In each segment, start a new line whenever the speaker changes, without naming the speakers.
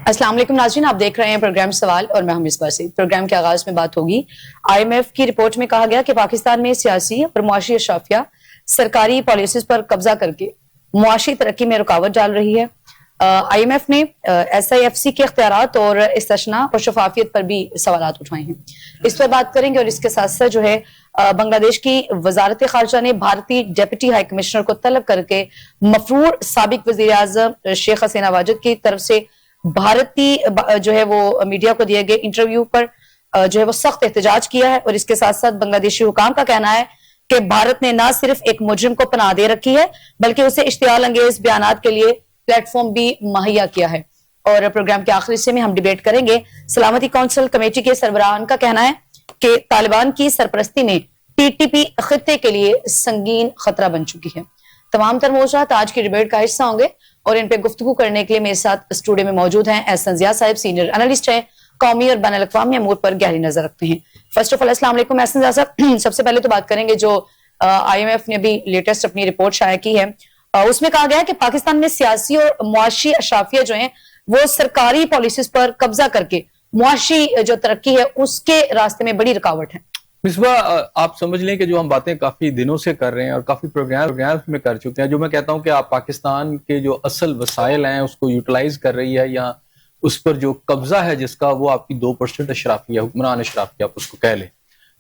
السلام علیکم ناظرین، آپ دیکھ رہے ہیں پروگرام سوال اور میں ہوں مصباح سے۔ پروگرام کے آغاز میں بات ہوگی IMF کی رپورٹ میں کہا گیا کہ پاکستان میں سیاسی اور معاشی اشرافیہ سرکاری پالیسیز پر قبضہ کر کے معاشی ترقی میں رکاوٹ ڈال رہی ہے۔ IMF نے SIFC کے اختیارات اور استثناء اور شفافیت پر بھی سوالات اٹھائے ہیں۔ اس پر بات کریں گے اور اس کے ساتھ ساتھ جو ہے بنگلہ دیش کی وزارت خارجہ نے بھارتی ڈیپٹی ہائی کمشنر کو طلب کر کے مفرور سابق وزیر اعظم شیخ حسینہ واجد کی طرف سے بھارتی جو ہے وہ میڈیا کو دیے گئے انٹرویو پر جو ہے وہ سخت احتجاج کیا ہے، اور اس کے ساتھ ساتھ بنگلہ دیشی حکام کا کہنا ہے کہ بھارت نے نہ صرف ایک مجرم کو پناہ دے رکھی ہے بلکہ اسے اشتعال انگیز بیانات کے لیے پلیٹ فارم بھی مہیا کیا ہے۔ اور پروگرام کے آخری حصے میں ہم ڈیبیٹ کریں گے۔ سلامتی کونسل کمیٹی کے سربراہان کا کہنا ہے کہ طالبان کی سرپرستی میں TTP خطے کے لیے سنگین خطرہ بن چکی ہے۔ تمام تر موضوعات آج کی ڈیبیٹ کا حصہ ہوں گے اور ان پہ گفتگو کرنے کے لیے میرے ساتھ اسٹوڈیو میں موجود ہیں احسن ضیاء صاحب، سینئر انالسٹ ہیں، قومی اور بین الاقوامی امور پر گہری نظر رکھتے ہیں۔ فرسٹ آف آل السلام علیکم احسن ضیاء صاحب۔ سب سے پہلے تو بات کریں گے جو IMF نے ابھی لیٹسٹ اپنی رپورٹ شائع کی ہے، اس میں کہا گیا ہے کہ پاکستان میں سیاسی اور معاشی اشرافیہ جو ہیں وہ سرکاری پالیسیز پر قبضہ کر کے معاشی جو ترقی ہے اس کے راستے میں بڑی رکاوٹ ہے۔
مصباح، آپ سمجھ لیں کہ جو ہم باتیں کافی دنوں سے کر رہے ہیں اور کافی پروگرامز میں کر چکے ہیں، جو میں کہتا ہوں کہ آپ پاکستان کے جو اصل وسائل ہیں اس کو یوٹیلائز کر رہی ہے، یا اس پر جو قبضہ ہے جس کا، وہ آپ کی 2% اشرافیہ، حکمران اشرافیہ آپ اس کو کہہ لیں،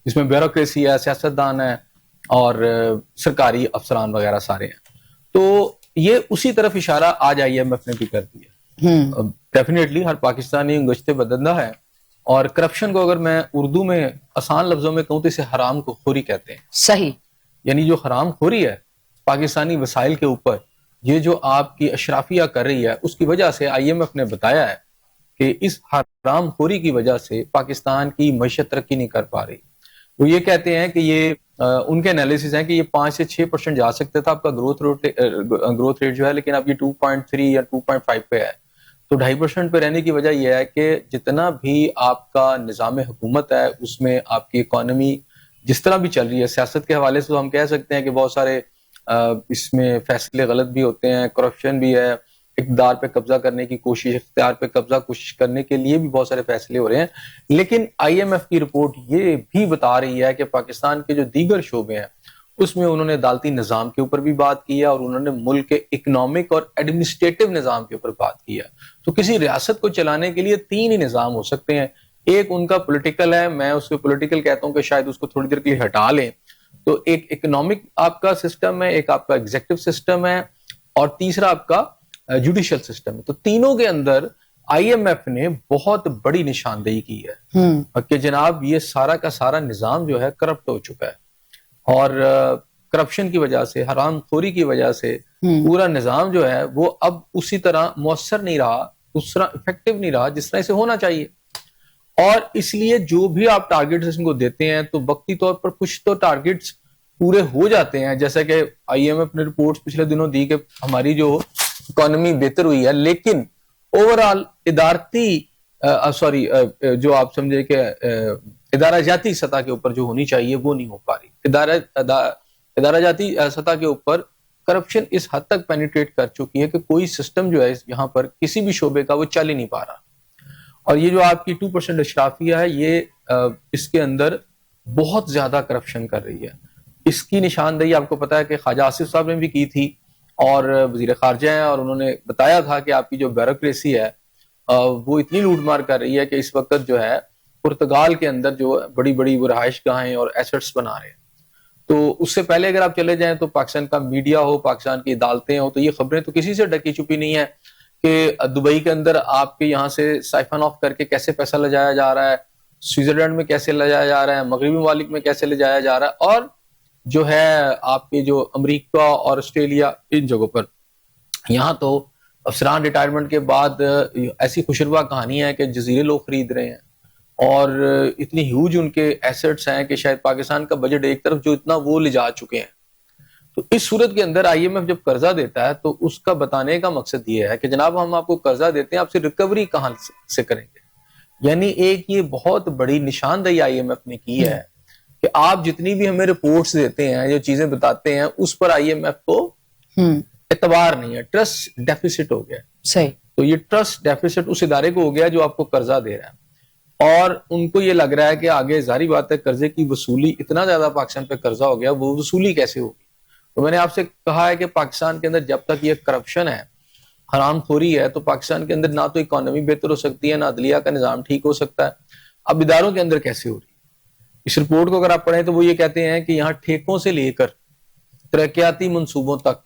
جس میں بیوروکریسی ہے، سیاستدان ہے اور سرکاری افسران وغیرہ سارے ہیں۔ تو یہ اسی طرف اشارہ آج IMF نے بھی کر دیا۔ ڈیفینیٹلی ہر پاکستانی گشت بدندہ ہے، اور کرپشن کو اگر میں اردو میں آسان لفظوں میں کہوں تو اسے حرام کو خوری کہتے ہیں۔
صحیح،
یعنی جو حرام خوری ہے پاکستانی وسائل کے اوپر، یہ جو آپ کی اشرافیہ کر رہی ہے، اس کی وجہ سے IMF نے بتایا ہے کہ اس حرام خوری کی وجہ سے پاکستان کی معیشت ترقی نہیں کر پا رہی۔ وہ یہ کہتے ہیں کہ یہ ان کے انالیسز ہیں کہ یہ 5 سے 6% جا سکتا تھا آپ کا گروتھ ریٹ جو ہے، لیکن اب یہ 2.3 یا 2.5 پہ ہے۔ تو 2.5% پہ رہنے کی وجہ یہ ہے کہ جتنا بھی آپ کا نظام حکومت ہے اس میں آپ کی اکانومی جس طرح بھی چل رہی ہے، سیاست کے حوالے سے تو ہم کہہ سکتے ہیں کہ بہت سارے اس میں فیصلے غلط بھی ہوتے ہیں، کرپشن بھی ہے، اقتدار پہ قبضہ کرنے کی کوشش، اختیار پہ قبضہ کوشش کرنے کے لیے بھی بہت سارے فیصلے ہو رہے ہیں۔ لیکن IMF کی رپورٹ یہ بھی بتا رہی ہے کہ پاکستان کے جو دیگر شعبے ہیں اس میں انہوں نے عدالتی نظام کے اوپر بھی بات کی ہے، اور انہوں نے ملک کے اکنامک اور ایڈمنسٹریٹو نظام کے اوپر بات کی ہے۔ تو کسی ریاست کو چلانے کے لیے 3 ہی نظام ہو سکتے ہیں۔ ایک ان کا پولیٹیکل ہے، میں اس کو پولیٹیکل کہتا ہوں کہ شاید اس کو تھوڑی دیر کے لیے ہٹا لیں، تو ایک اکنامک آپ کا سسٹم ہے، ایک آپ کا ایگزیکٹو سسٹم ہے، اور تیسرا آپ کا جوڈیشل سسٹم ہے۔ تو تینوں کے اندر IMF نے بہت بڑی نشاندہی کی ہے کہ جناب یہ سارا کا سارا نظام جو ہے کرپٹ ہو چکا ہے، اور کرپشن کی وجہ سے، حرام خوری کی وجہ سے پورا نظام جو ہے وہ اب اسی طرح مؤثر نہیں رہا، اس طرح افیکٹو نہیں رہا جس طرح اسے ہونا چاہیے۔ اور اس لیے جو بھی آپ ٹارگیٹس ان کو دیتے ہیں تو وقتی طور پر کچھ تو ٹارگیٹس پورے ہو جاتے ہیں، جیسا کہ IMF نے رپورٹس پچھلے دنوں دی کہ ہماری جو اکانومی بہتر ہوئی ہے، لیکن اوور آل ادارتی جو آپ سمجھے کہ ادارہ جاتی سطح کے اوپر جو ہونی چاہیے وہ نہیں ہو پا رہی۔ ادارہ جاتی سطح کے اوپر کرپشن اس حد تک پینیٹریٹ کر چکی ہے کہ کوئی سسٹم جو ہے یہاں پر کسی بھی شعبے کا وہ چل ہی نہیں پا رہا۔ اور یہ جو آپ کی 2% اشرافیہ ہے، یہ اس کے اندر بہت زیادہ کرپشن کر رہی ہے۔ اس کی نشاندہی آپ کو پتا ہے کہ خواجہ آصف صاحب نے بھی کی تھی، اور وزیر خارجہ ہیں، اور انہوں نے بتایا تھا کہ آپ کی جو بیوروکریسی ہے وہ اتنی لوٹ مار کر رہی ہے کہ اس وقت جو ہے پرتگال کے اندر جو بڑی بڑی وہ رہائش گاہیں اور ایسٹس بنا رہے ہیں۔ تو اس سے پہلے اگر آپ چلے جائیں تو پاکستان کا میڈیا ہو، پاکستان کی عدالتیں ہوں، تو یہ خبریں تو کسی سے ڈکی چھپی نہیں ہے کہ دبئی کے اندر آپ کے یہاں سے سائفن آف کر کے کیسے پیسہ لے جایا جا رہا ہے، سوئٹزرلینڈ میں کیسے لے جایا جا رہا ہے، مغربی ممالک میں کیسے لے جایا جا رہا ہے، اور جو ہے آپ کے جو امریکہ اور آسٹریلیا ان جگہوں پر، یہاں تو افسران ریٹائرمنٹ کے بعد ایسی خوشروا کہانی ہے کہ جزیرے لوگ خرید رہے ہیں، اور اتنی ہیوج ان کے ایسٹس ہیں کہ شاید پاکستان کا بجٹ ایک طرف جو اتنا وہ لے جا چکے ہیں۔ تو اس صورت کے اندر IMF جب قرضہ دیتا ہے تو اس کا بتانے کا مقصد یہ ہے کہ جناب ہم آپ کو قرضہ دیتے ہیں، آپ سے ریکوری کہاں سے کریں گے۔ یعنی ایک یہ بہت بڑی نشاندہی IMF نے کی ہے کہ آپ جتنی بھی ہمیں رپورٹس دیتے ہیں، جو چیزیں بتاتے ہیں، اس پر IMF کو اعتبار نہیں ہے، ٹرسٹ ڈیفیسٹ ہو گیا۔
صحیح۔
تو یہ ٹرسٹ ڈیفیسٹ اس ادارے کو ہو گیا جو آپ کو قرضہ دے رہا ہے، اور ان کو یہ لگ رہا ہے کہ آگے ظاہری بات ہے قرضے کی وصولی، اتنا زیادہ پاکستان پہ قرضہ ہو گیا، وہ وصولی کیسے ہوگی؟ تو میں نے آپ سے کہا ہے کہ پاکستان کے اندر جب تک یہ کرپشن ہے، حرام خوری ہے، تو پاکستان کے اندر نہ تو اکانومی بہتر ہو سکتی ہے، نہ عدلیہ کا نظام ٹھیک ہو سکتا ہے۔ اب اداروں کے اندر کیسے ہو رہی ہے؟ اس رپورٹ کو اگر آپ پڑھیں تو وہ یہ کہتے ہیں کہ یہاں ٹھیکوں سے لے کر ترقیاتی منصوبوں تک،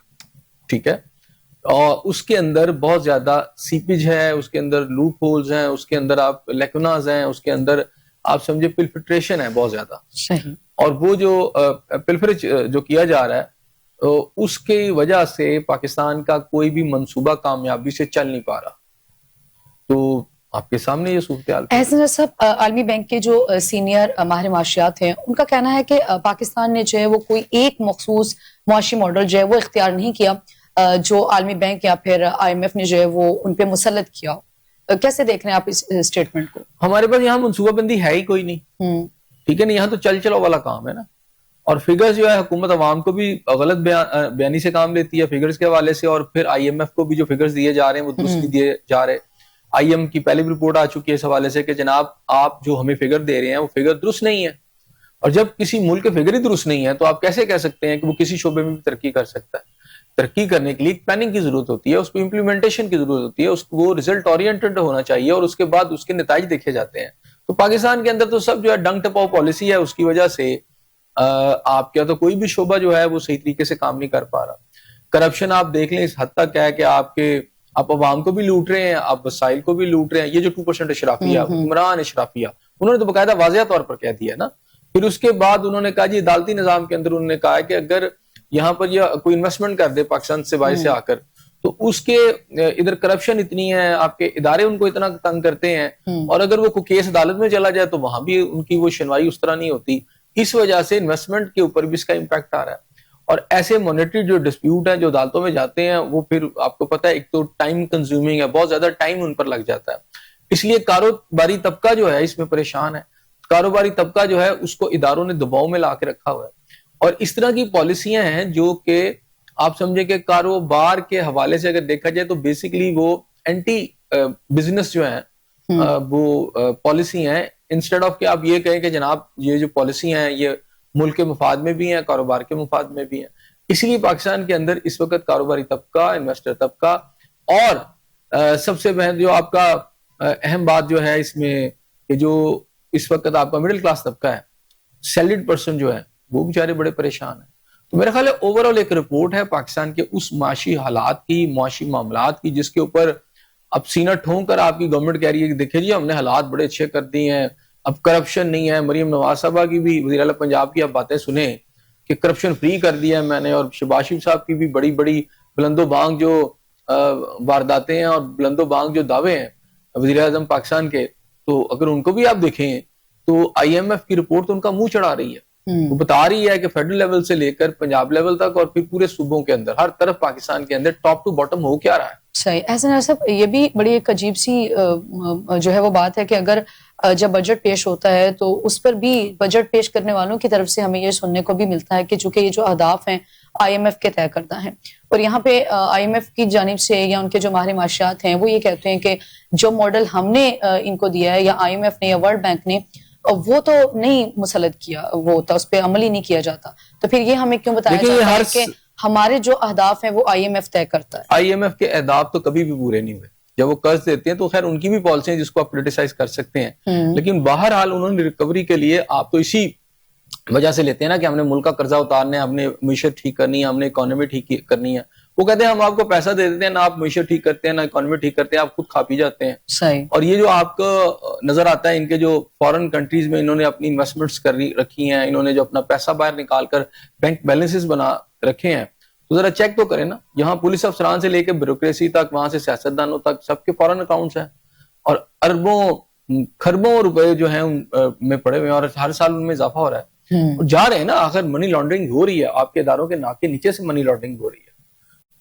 ٹھیک ہے، اور اس کے اندر بہت زیادہ سیپیج ہے، اس کے اندر لوپ ہولز ہیں، اس کے اندر آپ لیکوناز ہیں، اس کے اندر آپ سمجھے پلفٹریشن ہے بہت زیادہ۔
صحیح۔
اور وہ جو پلفریج جو کیا جا رہا ہے، اس کی وجہ سے پاکستان کا کوئی بھی منصوبہ کامیابی سے چل نہیں پا رہا۔ تو آپ کے سامنے یہ صورتحال۔
احسن صاحب، عالمی بینک کے جو سینئر ماہر معاشیات ہیں، ان کا کہنا ہے کہ پاکستان نے جو ہے وہ کوئی ایک مخصوص معاشی ماڈل جو ہے وہ اختیار نہیں کیا جو عالمی بینک یا پھر IMF نے جو ہے وہ ان پہ مسلط کیا۔ کیسے دیکھ رہے ہیں آپ اس اسٹیٹمنٹ کو؟
ہمارے پاس یہاں منصوبہ بندی ہے ہی کوئی نہیں، ٹھیک ہے نا، یہاں تو چل چلو والا کام ہے نا، اور فگرز جو ہے حکومت عوام کو بھی غلط بیانی سے کام لیتی ہے فگرز کے حوالے سے، اور پھر IMF کو بھی جو فگرز دیے جا رہے ہیں وہ درست نہیں دیے جا رہے۔ IMF کی پہلی بھی رپورٹ آ چکی ہے اس حوالے سے کہ جناب آپ جو ہمیں فگر دے رہے ہیں وہ فگر درست نہیں ہے، اور جب کسی ملک کے فگر ہی درست نہیں ہے تو آپ کیسے کہہ سکتے ہیں کہ وہ کسی شعبے میں بھی ترقی کر سکتا ہے؟ ترقی کرنے کے لیے پلاننگ کی ضرورت ہوتی ہے، اس کو امپلیمنٹیشن کی ضرورت ہوتی ہے، اس کو وہ ریزلٹ اورینٹڈ ہونا چاہیے، اور اس کے بعد اس کے نتائج دیکھے جاتے ہیں۔ تو پاکستان کے اندر تو سب جو ہے ڈنگ ٹپاؤ پالیسی ہے، اس کی وجہ سے آپ کیا تو کوئی بھی شعبہ جو ہے وہ صحیح طریقے سے کام نہیں کر پا رہا۔ کرپشن آپ دیکھ لیں اس حد تک ہے کہ آپ عوام کو بھی لوٹ رہے ہیں، آپ وسائل کو بھی لوٹ رہے ہیں۔ یہ جو 2% اشرافیہ، حکمران اشرافیہ، انہوں نے تو باقاعدہ واضح طور پر کہہ دیا نا۔ پھر اس کے بعد انہوں نے کہا جی عدالتی نظام کے اندر انہوں نے کہا کہ اگر یہاں پر یہ کوئی انویسٹمنٹ کر دے پاکستان سے باہر سے آ کر، تو اس کے ادھر کرپشن اتنی ہے، آپ کے ادارے ان کو اتنا تنگ کرتے ہیں، اور اگر وہ کوئی کیس عدالت میں چلا جائے تو وہاں بھی ان کی وہ سنوائی اس طرح نہیں ہوتی۔ اس وجہ سے انویسٹمنٹ کے اوپر بھی اس کا امپیکٹ آ رہا ہے، اور ایسے مانیٹری جو ڈسپیوٹ ہیں جو عدالتوں میں جاتے ہیں وہ پھر آپ کو پتہ ہے ایک تو ٹائم کنزیومنگ ہے، بہت زیادہ ٹائم ان پر لگ جاتا ہے، اس لیے کاروباری طبقہ جو ہے اس میں پریشان ہے۔ کاروباری طبقہ جو ہے اس کو اداروں نے دباؤ میں لا کے رکھا ہوا ہے، اور اس طرح کی پالیسیاں ہیں جو کہ آپ سمجھے کہ کاروبار کے حوالے سے اگر دیکھا جائے تو بیسیکلی وہ اینٹی بزنس جو ہیں وہ پالیسی ہیں، انسٹیڈ آف کہ آپ یہ کہیں کہ جناب یہ جو پالیسی ہیں یہ ملک کے مفاد میں بھی ہیں، کاروبار کے مفاد میں بھی ہیں۔ اس لیے پاکستان کے اندر اس وقت کاروباری طبقہ، انویسٹر طبقہ، اور سب سے جو آپ کا اہم بات جو ہے اس میں کہ جو اس وقت آپ کا مڈل کلاس طبقہ ہے، سیلریڈ پرسن جو ہے وہ بیچارے بڑے پریشان ہیں۔ تو میرا خیال ہے اوورآل ایک رپورٹ ہے پاکستان کے اس معاشی حالات کی، معاشی معاملات کی، جس کے اوپر اب سینہ ٹھونک کر آپ کی گورنمنٹ کہہ رہی ہے کہ دیکھیں جی ہم نے حالات بڑے اچھے کر دیے ہیں، اب کرپشن نہیں ہے۔ مریم نواز صاحبہ کی بھی، وزیر اعلیٰ پنجاب کی آپ باتیں سنیں کہ کرپشن فری کر دیا ہے میں نے، اور شہباز شریف صاحب کی بھی بڑی بڑی بلند و بانگ جو وارداتیں ہیں اور بلند و بانگ جو دعوے ہیں وزیر اعظم پاکستان کے، تو اگر ان کو بھی آپ دیکھیں تو IMF کی رپورٹ تو ان کا منہ چڑھا رہی ہے، وہ بتا رہی ہے کہ فیڈرل لیول سے لے کر پنجاب لیول تک اور پھر پورے صوبوں کے اندر ہر طرف پاکستان کے اندر ٹاپ ٹو باٹم ہو کیا رہا ہے۔
صحیح۔ احسن صاحب، یہ بھی بڑی ایک عجیب سی جو ہے وہ بات ہے کہ اگر جب بجٹ پیش ہوتا ہے تو اس پر بھی بجٹ پیش کرنے والوں کی طرف سے ہمیں یہ سننے کو بھی ملتا ہے کہ چونکہ یہ جو اہداف ہیں IMF کے طے کردہ ہیں، اور یہاں پہ IMF کی جانب سے یا ان کے جو ماہر معاشیات ہیں وہ یہ کہتے ہیں کہ جو ماڈل ہم نے ان کو دیا ہے یا IMF نے یا ورلڈ بینک نے، وہ تو نہیں مسلط کیا، وہ ہوتا اس پہ عمل ہی نہیں کیا جاتا، تو پھر یہ ہمیں کیوں بتایا جاتا ہے کہ ہمارے جو اہداف ہیں وہ IMF طے کرتا ہے؟ IMF
کے اہداف تو کبھی بھی پورے نہیں ہوئے۔ جب وہ قرض دیتے ہیں تو خیر ان کی بھی پالیسی ہیں جس کو آپ کریٹیسائز کر سکتے ہیں، لیکن بہرحال انہوں نے ریکوری کے لیے آپ تو اسی وجہ سے لیتے ہیں نا کہ ہم نے ملک کا قرضہ اتارنا ہے، ہم نے معیشت ٹھیک کرنی ہے، ہم نے اکانومی ٹھیک کرنی ہے۔ وہ کہتے ہیں ہم آپ کو پیسہ دے دیتے ہیں، نہ آپ معیشت ٹھیک کرتے ہیں، نہ اکانومی ٹھیک کرتے ہیں، آپ خود کھا پی جاتے ہیں۔
صحیح۔
اور یہ جو آپ کو نظر آتا ہے ان کے جو فورن کنٹریز میں انہوں نے اپنی انویسٹمنٹس رکھی ہیں، انہوں نے جو اپنا پیسہ باہر نکال کر بینک بیلنسز بنا رکھے ہیں، تو ذرا چیک تو کریں نا، یہاں پولیس افسران سے لے کے بیوروکریسی تک، وہاں سے سیاستدانوں تک، سب کے فورن اکاؤنٹس ہیں، اور اربوں کھربوں روپے جو ہیں ان میں پڑے ہوئے ہیں، اور ہر سال ان میں اضافہ ہو رہا ہے، اور جا رہے ہیں نا، آخر منی لانڈرنگ ہو رہی ہے، آپ کے اداروں کے ناک کے نیچے سے منی لانڈرنگ ہو رہی ہے۔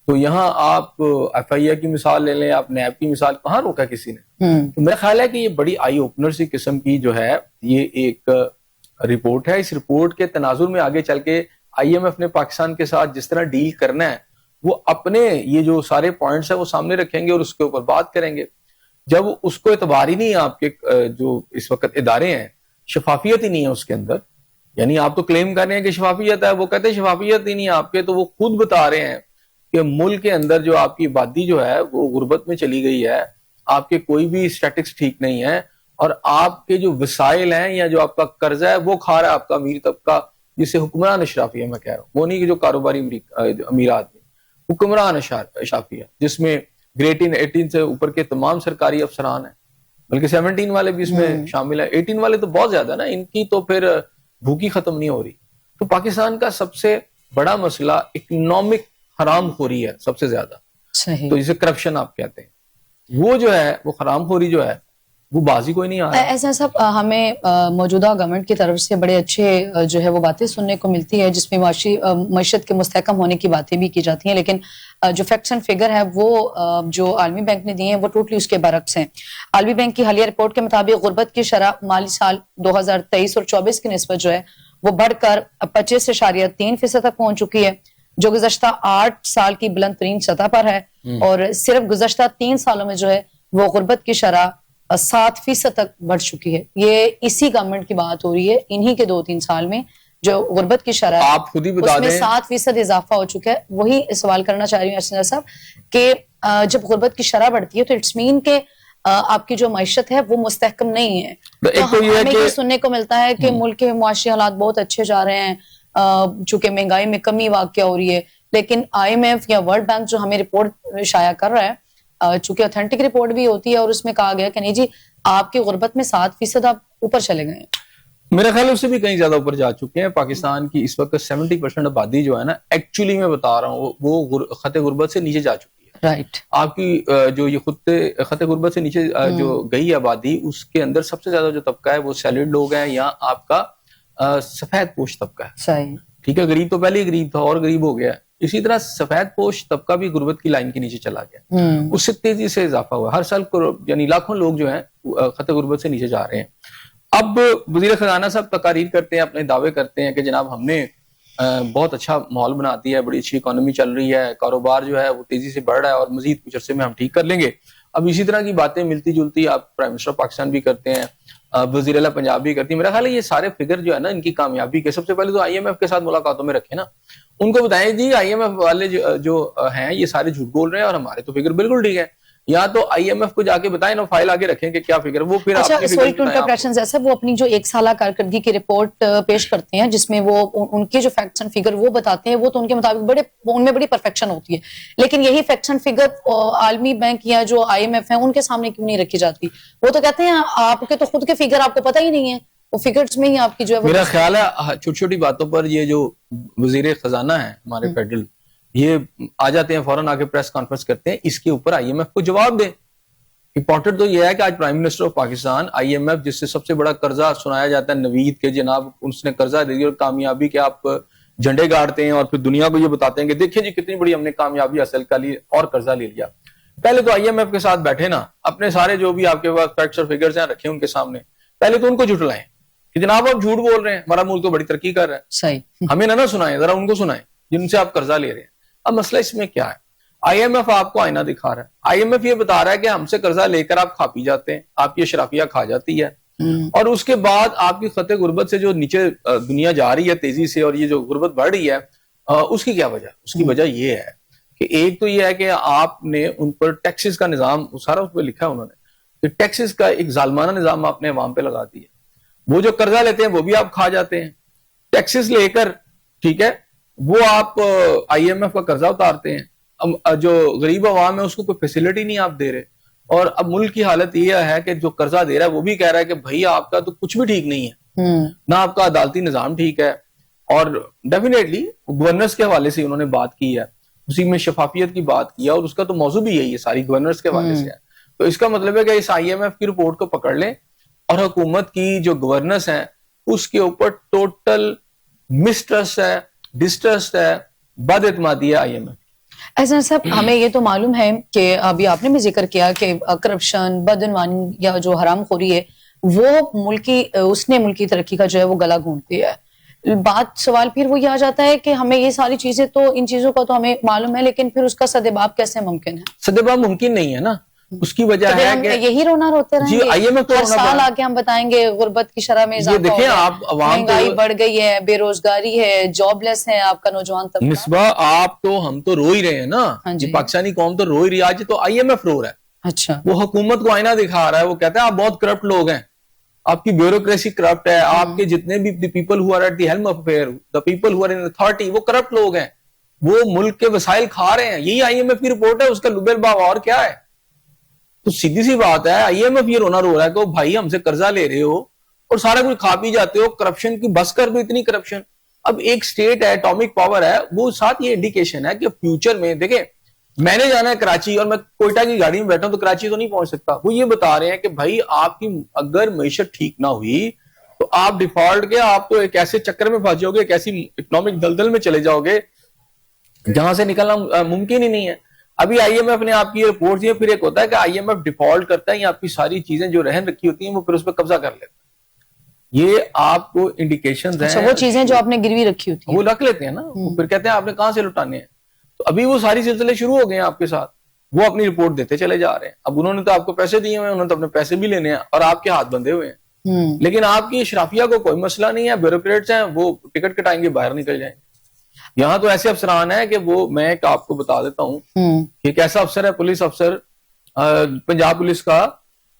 تو یہاں آپ FIA کی مثال لے لیں، آپ نیب کی مثال، کہاں روکا کسی نے؟ تو میرا خیال ہے کہ یہ بڑی آئی اوپنر سی قسم کی جو ہے یہ ایک رپورٹ ہے۔ اس رپورٹ کے تناظر میں آگے چل کے IMF نے پاکستان کے ساتھ جس طرح ڈیل کرنا ہے وہ اپنے یہ جو سارے پوائنٹس ہیں وہ سامنے رکھیں گے اور اس کے اوپر بات کریں گے. جب اس کو اعتبار ہی نہیں ہے آپ کے جو اس وقت ادارے ہیں, شفافیت ہی نہیں ہے اس کے اندر, یعنی آپ تو کلیم کر رہے ہیں کہ شفافیت ہے, وہ کہتے ہیں شفافیت ہی نہیں ہے آپ کے, تو وہ خود بتا رہے ہیں کہ ملک کے اندر جو آپ کی آبادی جو ہے وہ غربت میں چلی گئی ہے, آپ کے کوئی بھی اسٹیٹکس ٹھیک نہیں ہے, اور آپ کے جو وسائل ہیں یا جو آپ کا قرضہ ہے وہ کھا رہا ہے آپ کا امیر طبقہ, جسے حکمران اشرافیہ میں کہہ رہا ہوں, وہ نہیں کہ جو کاروباری امیر آدمی, حکمران اشرافیہ جس میں گریڈ 18 سے اوپر کے تمام سرکاری افسران ہیں, بلکہ 17 والے بھی اس میں شامل ہیں, 18 والے تو بہت زیادہ نا, ان کی تو پھر بھوکی ختم نہیں ہو رہی. تو پاکستان کا سب سے بڑا مسئلہ اکنامک حرام خوری ہے سب سے زیادہ, تو جسے کرپشن آپ کہتے ہیں, وہ جو ہے وہ حرام خوری جو ہے وہ بازی کوئی نہیں آ رہا.
ایسا سب ہمیں موجودہ گورنمنٹ کی طرف سے بڑے اچھے جو ہے وہ باتیں سننے کو ملتی ہے, جس میں معیشت کے مستحکم ہونے کی باتیں بھی کی جاتی ہیں, لیکن جو فیکٹس اینڈ فگر ہے وہ جو عالمی بینک نے دیے ہیں وہ ٹوٹلی اس کے برعکس ہیں. عالمی بینک کی حالیہ رپورٹ کے مطابق غربت کی شرح مالی سال 2023 اور 24 کی نسبت جو ہے وہ بڑھ کر 25.3% تک پہنچ چکی ہے, جو گزشتہ 8 سال کی بلند ترین سطح پر ہے, اور صرف گزشتہ 3 سالوں میں جو ہے وہ غربت کی شرح 7% تک بڑھ چکی ہے. یہ اسی گورنمنٹ کی بات ہو رہی ہے, انہی کے 2-3 سال میں جو غربت کی شرح
آپ خود ہی بتا
اس میں 7% اضافہ ہو چکا ہے. وہی سوال کرنا چاہ رہی ہوں اسنجا صاحب کہ جب غربت کی شرح بڑھتی ہے تو اٹس مین کہ آپ کی جو معیشت ہے وہ مستحکم نہیں ہے. تو ہمیں یہ سننے کو ملتا ہے کہ ملک کے معاشی حالات بہت اچھے جا رہے ہیں, چونکہ مہنگائی میں کمی واقع ہو رہی ہے, لیکن IMF یا ورلڈ بینک جو ہمیں رپورٹ شائع کر رہا ہے, چونکہ اتھینٹک رپورٹ بھی ہوتی ہے, اور اس میں کہا گیا کہ نہیں جی آپ کی غربت میں 7% آپ اوپر چلے گئے ہیں.
میرا خیال اس سے بھی کہیں زیادہ اوپر جا چکے ہیں. پاکستان کی اس وقت 70% آبادی جو ہے نا, ایکچولی میں بتا رہا ہوں, وہ خط غربت سے نیچے جا چکی ہے.
رائٹ.
آپ کی جو یہ خط غربت سے نیچے جو گئی آبادی, اس کے اندر سب سے زیادہ جو طبقہ ہے وہ سیلڈ لوگ ہیں, یا آپ کا سفید پوش طبقہ ہے.
صحیح.
ٹھیک ہے, غریب تو پہلے ہی غریب تھا اور غریب ہو گیا. اسی طرح سفید پوش طبقہ بھی غربت کی لائن کے نیچے چلا گیا, اس سے تیزی سے اضافہ ہوا. ہر سال یعنی لاکھوں لوگ جو ہیں خط غربت سے نیچے جا رہے ہیں. اب وزیر خزانہ صاحب تقاریر کرتے ہیں, اپنے دعوے کرتے ہیں کہ جناب ہم نے بہت اچھا ماحول بنا دیا ہے, بڑی اچھی اکانومی چل رہی ہے, کاروبار جو ہے وہ تیزی سے بڑھ رہا ہے, اور مزید کچھ عرصے میں ہم ٹھیک کر لیں گے. اب اسی طرح کی باتیں ملتی جلتی آپ پرائم منسٹر پاکستان بھی کرتے ہیں, وزیر اعلیٰ پنجاب بھی کرتی ہیں. میرا خیال ہے یہ سارے فگر جو ہے نا ان کی کامیابی کے, سب سے پہلے تو IMF کے ساتھ ملاقاتوں میں رکھیں نا, ان کو بتائیں جی IMF والے جو ہیں یہ سارے جھوٹ بول رہے ہیں اور ہمارے تو فگر بالکل ٹھیک ہے. یا تو IMF کو جا کے بتائیں نا, فائل آگے رکھیں کہ کیا فگر, وہ پھر
اچھا سوری ٹو انٹرپریشن ایسا وہ اپنی جو 1 سالہ کارکردگی کی رپورٹ پیش کرتے ہیں, جس میں وہ ان کے جو فیکٹس اینڈ فگر وہ بتاتے ہیں, وہ تو ان کے مطابق ان میں بڑی پرفیکشن ہوتی ہے, لیکن یہی فیکٹس اینڈ فگر عالمی بینک یا جو IMF ہیں ان کے سامنے کیوں نہیں رکھی جاتی؟ وہ تو کہتے ہیں آپ کے تو خود کے فگر آپ کو پتہ ہی نہیں ہے, وہ فگرز میں ہی آپ کی جو ہے.
میرا خیال ہے چھوٹی چھوٹی باتوں پر یہ جو وزیر خزانہ ہے ہمارے فیڈرل, یہ آ جاتے ہیں فوراً آ کے پریس کانفرنس کرتے ہیں, اس کے اوپر IMF کو جواب دیں. امپورٹنٹ تو یہ ہے کہ آج prime minister of Pakistan IMF جس سے سب سے بڑا قرضہ سنایا جاتا ہے نوید کے, جناب اس نے قرضہ دے دیا اور کامیابی کے آپ جھنڈے گاڑتے ہیں اور پھر دنیا کو یہ بتاتے ہیں کہ دیکھیں جی کتنی بڑی ہم نے کامیابی حاصل کر لی اور قرضہ لے لیا. پہلے تو IMF کے ساتھ بیٹھے نا, اپنے سارے جو بھی آپ کے پاس فیکٹس اور فگرز ہیں رکھیں ان کے سامنے, پہلے تو ان کو جھٹلائیں کہ جناب آپ جھوٹ بول رہے ہیں, ہمارا ملک تو بڑی ترقی کر رہا ہے.
صحیح.
ہمیں نہ سنائیں, ذرا ان کو سنائیں جن سے آپ قرضہ لے رہے ہیں. اب مسئلہ اس میں کیا ہے, IMF آپ کو آئینہ دکھا رہا ہے, IMF یہ بتا رہا ہے کہ ہم سے قرضہ لے کر آپ کھا پی جاتے ہیں, آپ کی اشرافیہ کھا جاتی ہے, اور اس کے بعد آپ کی خط غربت سے جو نیچے دنیا جا رہی ہے تیزی سے, اور یہ جو غربت بڑھ رہی ہے اس کی کیا وجہ؟ اس کی وجہ یہ ہے کہ ایک تو یہ ہے کہ آپ نے ان پر ٹیکسز کا نظام, سارا اس پہ لکھا ہے انہوں نے, کہ ٹیکسز کا ایک ظالمانہ نظام آپ نے عوام پہ لگا دیا. وہ جو قرضہ لیتے ہیں وہ بھی آپ کھا جاتے ہیں, ٹیکسز لے کر, ٹھیک ہے, وہ آپ IMF کا قرضہ اتارتے ہیں. جو غریب عوام ہے اس کو کوئی فیسلٹی نہیں آپ دے رہے, اور اب ملک کی حالت یہ ہے کہ جو قرضہ دے رہا ہے وہ بھی کہہ رہا ہے کہ بھائی آپ کا تو کچھ بھی ٹھیک نہیں ہے, نہ آپ کا عدالتی نظام ٹھیک ہے, اور ڈیفینیٹلی گورنرز کے حوالے سے انہوں نے بات کی ہے, اسی میں شفافیت کی بات کی ہے, اور اس کا تو موضوع بھی یہی ہے, ساری گورنرز کے حوالے سے ہے. تو اس کا مطلب ہے کہ اس IMF کی رپورٹ کو پکڑ لیں, اور حکومت کی جو گورننس ہے اس کے اوپر ٹوٹل مسٹرسٹ ہے, ڈسٹرسٹ ہے, بد اعتمادی ہے IMF.
ایسا صاحب ہمیں یہ تو معلوم ہے کہ ابھی آپ نے بھی ذکر کیا کہ کرپشن, بدعنوانی یا جو حرام خوری ہے وہ اس نے ملکی ترقی کا جو ہے وہ گلا گھونٹ دیا ہے, بات سوال پھر وہی آ جاتا ہے کہ ہمیں یہ ساری چیزیں تو ان چیزوں کا تو ہمیں معلوم ہے، لیکن پھر اس کا سدباب کیسے ممکن ہے؟
سدباب ممکن نہیں ہے نا، اس کی وجہ
تو پھر
ہے
ہم
کہ
یہی رونا روتے رہیں
جی
گے؟
آئی ایم ایف
ہر سال آ کے ہم بتائیں گے غربت کی شرح میں
یہ
اضافہ ہو
دیکھیں
گیا ہے،
آپ عوام
مہنگائی
تو
بڑھ گئی ہے، بے روزگاری ہے، جاب لیس ہے آپ کا نوجوان طبقہ۔
مصباح آپ تو ہم تو رو ہی رہے ہیں نا،
ہاں
یہ
جی،
پاکستانی قوم تو رو ہی رہی ہے، آج تو آئی ایم ایف رو رہا ہے،
اچھا،
وہ حکومت کو آئینہ دکھا رہا ہے، وہ کہتا ہے آپ بہت کرپٹ لوگ ہیں، آپ کی بیوروکریسی کرپٹ ہے، آپ کے جتنے بھی people who are at the helm of affair, the people who are in authority, وہ کرپٹ لوگ ہیں، وہ ملک کے وسائل کھا رہے ہیں، یہی آئی ایم ایف کی رپورٹ ہے، اس کا لبے الباب اور کیا ہے؟ تو سیدھی سی بات ہے، آئی ایم ایف یہ رونا رو رہا ہے کہ بھائی ہم سے قرضہ لے رہے ہو اور سارا کچھ کھا پی جاتے ہو، کرپشن کی بس کر دو اتنی کرپشن۔ اب ایک سٹیٹ ہے، اٹامک پاور ہے، وہ ساتھ یہ انڈیکیشن ہے کہ فیوچر میں دیکھیں میں نے جانا ہے کراچی اور میں کوئٹہ کی گاڑی میں بیٹھا ہوں تو کراچی تو نہیں پہنچ سکتا، وہ یہ بتا رہے ہیں کہ بھائی آپ کی اگر معیشت ٹھیک نہ ہوئی تو آپ ڈیفالٹ کے آپ تو ایک ایسے چکر میں پھنس جاؤ گے، ایک ایسی اکنامک دلدل میں چلے جاؤ گے جہاں سے نکلنا ممکن ہی نہیں ہے۔ ابھی آئی ایم ایف نے آپ کی رپورٹ دی، پھر ایک ہوتا ہے کہ آئی ایم ایف ڈیفالٹ کرتا ہے یا آپ کی ساری چیزیں جو رہن رکھی ہوتی ہیں وہ پھر اس پہ قبضہ کر لیتا ہے۔ یہ آپ کو انڈیکیشنز
اچھا،
ہیں،
وہ چیزیں جو آپ نے گروی رکھی ہوتی
وہ
ہیں
رکھ لیتے ہیں نا، پھر کہتے ہیں آپ نے کہاں سے لٹانے ہیں۔ تو ابھی وہ ساری سلسلے شروع ہو گئے ہیں آپ کے ساتھ، وہ اپنی رپورٹ دیتے چلے جا رہے ہیں، اب انہوں نے تو آپ کو پیسے دیے ہوئے ہیں، انہوں نے تو اپنے پیسے بھی لینے ہیں اور آپ کے ہاتھ بندھے ہوئے ہیں، لیکن آپ کی اشرافیہ کو کوئی مسئلہ نہیں ہے، بیوروکریٹس ہیں وہ ٹکٹ کٹائیں گے باہر نکل جائیں گے۔ یہاں تو ایسے افسران ہیں کہ وہ میں ایک آپ کو بتا دیتا ہوں کہ ایک ایسا افسر ہے پولیس افسر پنجاب پولیس کا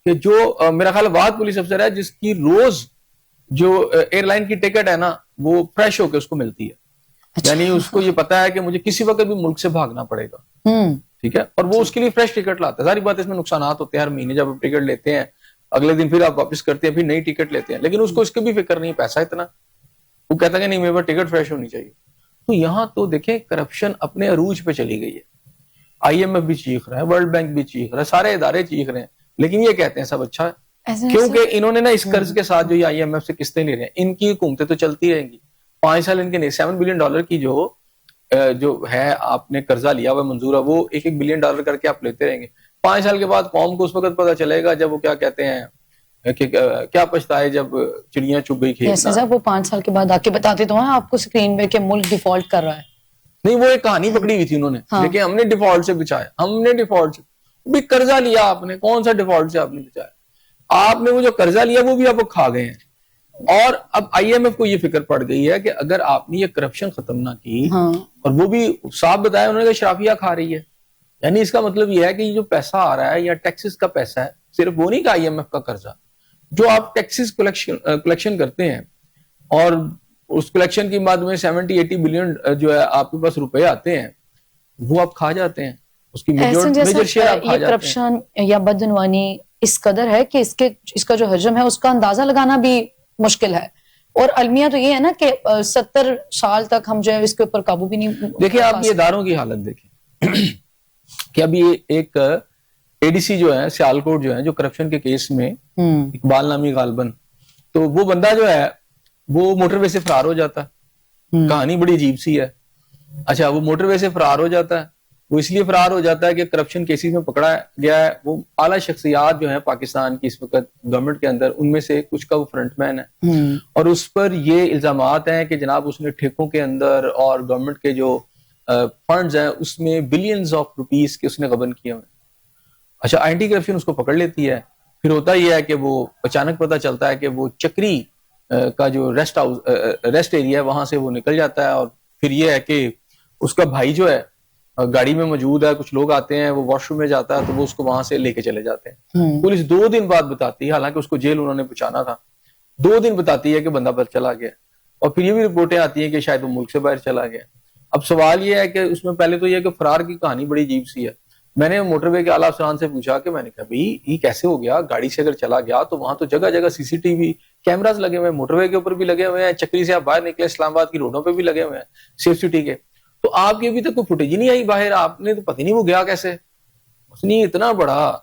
کہ جو میرا خیال واد پولیس افسر ہے جس کی روز جو ایئر لائن کی ٹکٹ ہے نا وہ فریش ہو کے اس کو ملتی ہے، یعنی اس کو یہ پتا ہے کہ مجھے کسی وقت بھی ملک سے بھاگنا پڑے گا، ٹھیک ہے، اور وہ اس کے لیے فریش ٹکٹ لاتا ہے۔ ساری بات اس میں نقصانات ہوتے ہیں، ہر مہینے جب آپ ٹکٹ لیتے ہیں اگلے دن پھر آپ واپس کرتے ہیں، پھر نئی ٹکٹ لیتے ہیں، لیکن اس کو اس کی بھی فکر نہیں، پیسہ اتنا، وہ کہتا ہے کہ نہیں میرے پاس ٹکٹ فریش ہونی چاہیے۔ تو یہاں تو دیکھیں کرپشن اپنے عروج پہ چلی گئی ہے، آئی ایم ایف بھی چیخ رہا ہے، ورلڈ بینک بھی چیخ رہا ہے، سارے ادارے چیخ رہے ہیں، لیکن یہ کہتے ہیں سب اچھا ہے، کیونکہ انہوں نے نا اس قرض کے ساتھ جو یہ آئی ایم ایف سے قسطیں لے رہے ہیں ان کی حکومتیں تو چلتی رہیں گی، 5 سال ان کے $7 بلین کی جو ہے آپ نے قرضہ لیا ہوا منظور ہے، وہ $1 بلین کر کے آپ لیتے رہیں گے، 5 سال کے بعد قوم کو اس وقت پتہ چلے گا جب وہ کیا کہتے ہیں کہ کیا پچھتائے جب چڑیاں چگ گئی کھیت میں۔
وہ 5 سال کے بعد آ کے بتاتے تو ہیں آپ کو اسکرین پہ کہ ملک ڈیفالٹ کر رہا ہے،
نہیں وہ ایک کہانی پکڑی ہوئی تھی انہوں نے، لیکن ہم نے ڈیفالٹ سے بچایا، ہم نے ڈیفالٹ سے بھی قرضہ لیا، آپ نے کون سا ڈیفالٹ سے آپ نے بچایا، آپ نے وہ جو قرضہ لیا وہ بھی آپ کھا گئے ہیں۔ اور اب آئی ایم ایف کو یہ فکر پڑ گئی ہے کہ اگر آپ نے یہ کرپشن ختم نہ کی اور وہ بھی صاف بتایا انہوں نے کہ شرافیہ کھا رہی ہے، یعنی اس کا مطلب یہ ہے کہ یہ جو پیسہ آ رہا ہے یا ٹیکسز کا پیسہ ہے، صرف وہ نہیں کہ آئی ایم ایف کا قرضہ، جو آپ ٹیکسز کلیکشن کرتے ہیں اور اس کلیکشن کی بعد میں 70-80 بلین جو ہے آپ کے پاس روپے آتے ہیں وہ آپ کھا جاتے ہیں، اس کی میجر شیئر آپ کھا
یہ
جاتے ہیں۔
کرپشن یا بدعنوانی اس قدر ہے کہ اس کا جو حجم ہے اس کا اندازہ لگانا بھی مشکل ہے، اور المیہ تو یہ ہے نا کہ 70 سال تک ہم جو ہے اس کے اوپر قابو بھی نہیں۔
دیکھیں آپ یہ اداروں کی حالت دیکھیں کہ ابھی ایک اے ڈی سی جو ہے سیالکوٹ جو ہے جو کرپشن کے کیس میں اقبال نامی غالباً، تو وہ بندہ جو ہے وہ موٹر وے سے فرار ہو جاتا ہے، کہانی بڑی عجیب سی ہے۔ اچھا وہ موٹر وے سے فرار ہو جاتا ہے، وہ اس لیے فرار ہو جاتا ہے کہ کرپشن کیسز میں پکڑا گیا ہے، وہ اعلیٰ شخصیات جو ہیں پاکستان کی اس وقت گورنمنٹ کے اندر ان میں سے کچھ کا وہ فرنٹ مین ہے، اور اس پر یہ الزامات ہیں کہ جناب اس نے ٹھیکوں کے اندر اور گورنمنٹ کے جو فنڈز ہیں اس میں بلینز آف روپیز کے اس نے غبن کیے ہوئے۔ اچھا اینٹی کرپشن اس کو پکڑ لیتی ہے، پھر ہوتا یہ ہے کہ وہ اچانک پتہ چلتا ہے کہ وہ چکری کا جو ریسٹ ایریا ہے وہاں سے وہ نکل جاتا ہے، اور پھر یہ ہے کہ اس کا بھائی جو ہے گاڑی میں موجود ہے، کچھ لوگ آتے ہیں، وہ واش روم میں جاتا ہے تو وہ اس کو وہاں سے لے کے چلے جاتے ہیں۔ پولیس 2 دن بعد بتاتی ہے، حالانکہ اس کو جیل انہوں نے پہنچانا تھا، 2 دن بتاتی ہے کہ بندہ پر چلا گیا، اور پھر یہ بھی رپورٹیں آتی ہیں کہ شاید وہ ملک سے باہر چلا گیا۔ اب سوال یہ ہے کہ اس میں پہلے تو یہ کہ فرار کی کہانی بڑی عجیب سی ہے۔ میں نے موٹر وے کے اعلیٰ افسران سے پوچھا کہ میں نے کہا بھائی یہ کیسے ہو گیا، گاڑی سے اگر چلا گیا تو وہاں تو جگہ جگہ سی سی ٹی وی کیمراز لگے ہوئے ہیں، موٹر وے کے اوپر بھی لگے ہوئے ہیں، چکری سے آپ باہر نکلے اسلام آباد کی روڈوں پہ بھی لگے ہوئے ہیں سیف سٹی کے، تو آپ کی ابھی تک کوئی فوٹیج ہی نہیں آئی باہر، آپ نے تو پتہ نہیں وہ گیا کیسے، اس نے اتنا بڑا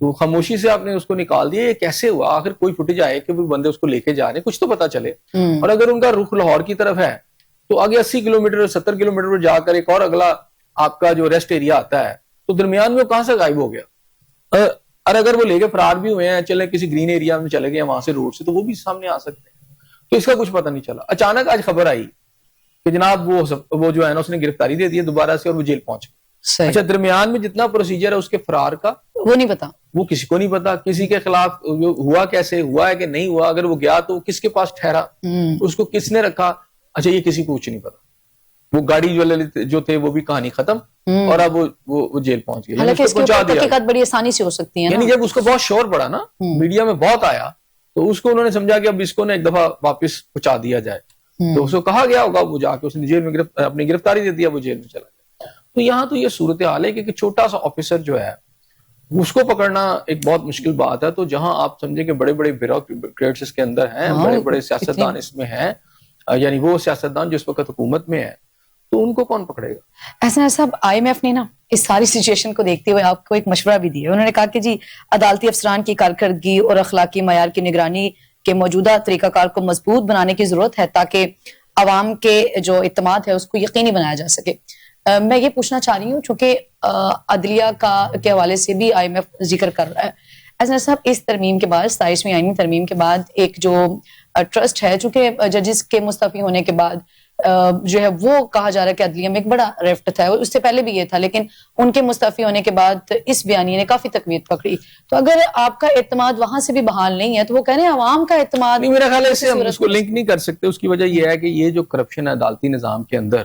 تو خاموشی سے آپ نے اس کو نکال دیا، یہ کیسے ہوا، آخر کوئی فوٹیج آئے کہ وہ بندے اس کو لے کے جا رہے ہیں، کچھ تو پتا چلے۔ اور اگر ان کا رخ لاہور کی طرف ہے تو آگے 80 کلومیٹر 70 کلومیٹر پر جا کر ایک اور اگلا آپ کا جو ریسٹ ایریا آتا ہے، تو درمیان میں کہاں سے غائب ہو گیا؟ اور اگر وہ لے کے فرار بھی ہوئے ہیں، چلے کسی گرین ایریا میں چلے گئے وہاں سے روڈ سے، تو وہ بھی سامنے آ سکتے ہیں۔ تو اس کا کچھ پتہ نہیں چلا. اچانک آج خبر آئی کہ جناب وہ جو ہے نا اس نے گرفتاری دے دی دوبارہ سے اور وہ جیل پہنچ گئے. اچھا درمیان میں جتنا پروسیجر ہے اس کے فرار کا
وہ نہیں پتا,
وہ کسی کو نہیں پتا, کسی کے خلاف ہوا کیسے ہوا ہے کہ نہیں ہوا, اگر وہ گیا تو کس کے پاس ٹھہرا, اس کو کس نے رکھا, اچھا یہ کسی کو کچھ نہیں پتا. وہ گاڑی جو تھے وہ بھی کہانی ختم, اور اب وہ جیل پہنچ گئے.
حالانکہ اس کے اوپر تحقیقات بڑی آسانی سے ہو سکتی ہے,
یعنی جب اس کو بہت شور پڑا نا, میڈیا میں بہت آیا, تو اس کو انہوں نے سمجھا کہ اب اس کو نا ایک دفعہ واپس پہنچا دیا جائے. تو اس کو کہا گیا ہوگا, وہ جا کے اس نے جیل میں اپنی گرفتاری دے دیا, وہ جیل میں چلا گیا. تو یہاں تو یہ صورتحال ہے کہ چھوٹا سا آفیسر جو ہے اس کو پکڑنا ایک بہت مشکل بات ہے. تو جہاں آپ سمجھیں کہ بڑے بڑے بیوروکریٹس اس کے اندر ہیں, بڑے بڑے سیاستدان اس میں ہیں, یعنی وہ سیاستدان جو اس وقت حکومت میں ہے, تو ان کو کون پکڑے گا؟
احسن صاحب, آئی ایم ایف نے نا اس ساری سچویشن کو دیکھتے ہوئے آپ کو ایک مشورہ بھی دیا. انہوں نے کہا کہ جی عدالتی افسران کی کارکردگی اور اخلاقی معیار کی نگرانی کے موجودہ طریقہ کار کو مضبوط بنانے کی ضرورت ہے تاکہ عوام کے جو اعتماد ہے اس کو یقینی بنایا جا سکے. میں یہ پوچھنا چاہ رہی ہوں چونکہ عدلیہ کے حوالے سے بھی آئی ایم ایف ذکر کر رہا ہے. احسن صاحب, اس ترمیم کے بعد 27ویں آئینی ترمیم کے بعد ایک جو ٹرسٹ ہے, چونکہ ججز کے مستعفی ہونے کے بعد جو ہے وہ کہا جا رہا ہے کہ عدلیہ میں ایک بڑا ریفٹ تھا, اس سے پہلے بھی یہ تھا, لیکن ان کے مستعفی ہونے کے بعد اس بیانیے نے کافی تقویت پکڑی. تو اگر آپ کا اعتماد وہاں سے بھی بحال نہیں ہے تو وہ کہہ رہے ہیں عوام کا اعتماد
نہیں. میرا خیال ہے اسے ہم اس کو لنک نہیں کر سکتے. اس کی وجہ یہ ہے کہ یہ جو کرپشن ہے عدالتی نظام کے اندر,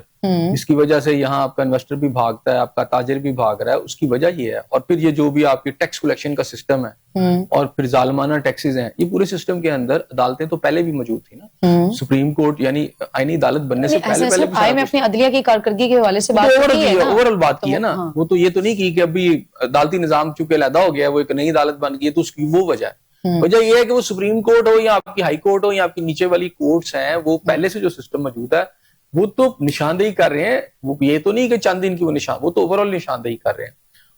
اس کی وجہ سے یہاں آپ کا انویسٹر بھی بھاگتا ہے, آپ کا تاجر بھی بھاگ رہا ہے, اس کی وجہ یہ ہے. اور پھر یہ جو بھی آپ کی ٹیکس کلیکشن کا سسٹم ہے اور پھر ظالمانہ ٹیکسز ہیں, یہ پورے سسٹم کے اندر عدالتیں تو پہلے بھی موجود تھی نا. سپریم کورٹ یعنی آئینی عدالت بننے سے پہلے
آئی ایم ایف نے عدلیہ کی کارکردگی کے حوالے سے
اوورال بات کی ہے نا. وہ تو یہ تو نہیں کی کہ ابھی عدالتی نظام چونکہ علیحدہ ہو گیا, وہ ایک نئی عدالت بن گئی ہے, تو اس کی وہ وجہ ہے. وجہ یہ ہے کہ وہ سپریم کورٹ ہو یا آپ کی ہائی کورٹ ہو یا آپ کی نیچے والی کورٹس ہیں, وہ پہلے سے جو سسٹم موجود ہے وہ تو نشاندہی کر رہے ہیں. وہ یہ تو نہیں کہ چند دن کی وہ تو اوورال نشاندہی کر رہے ہیں.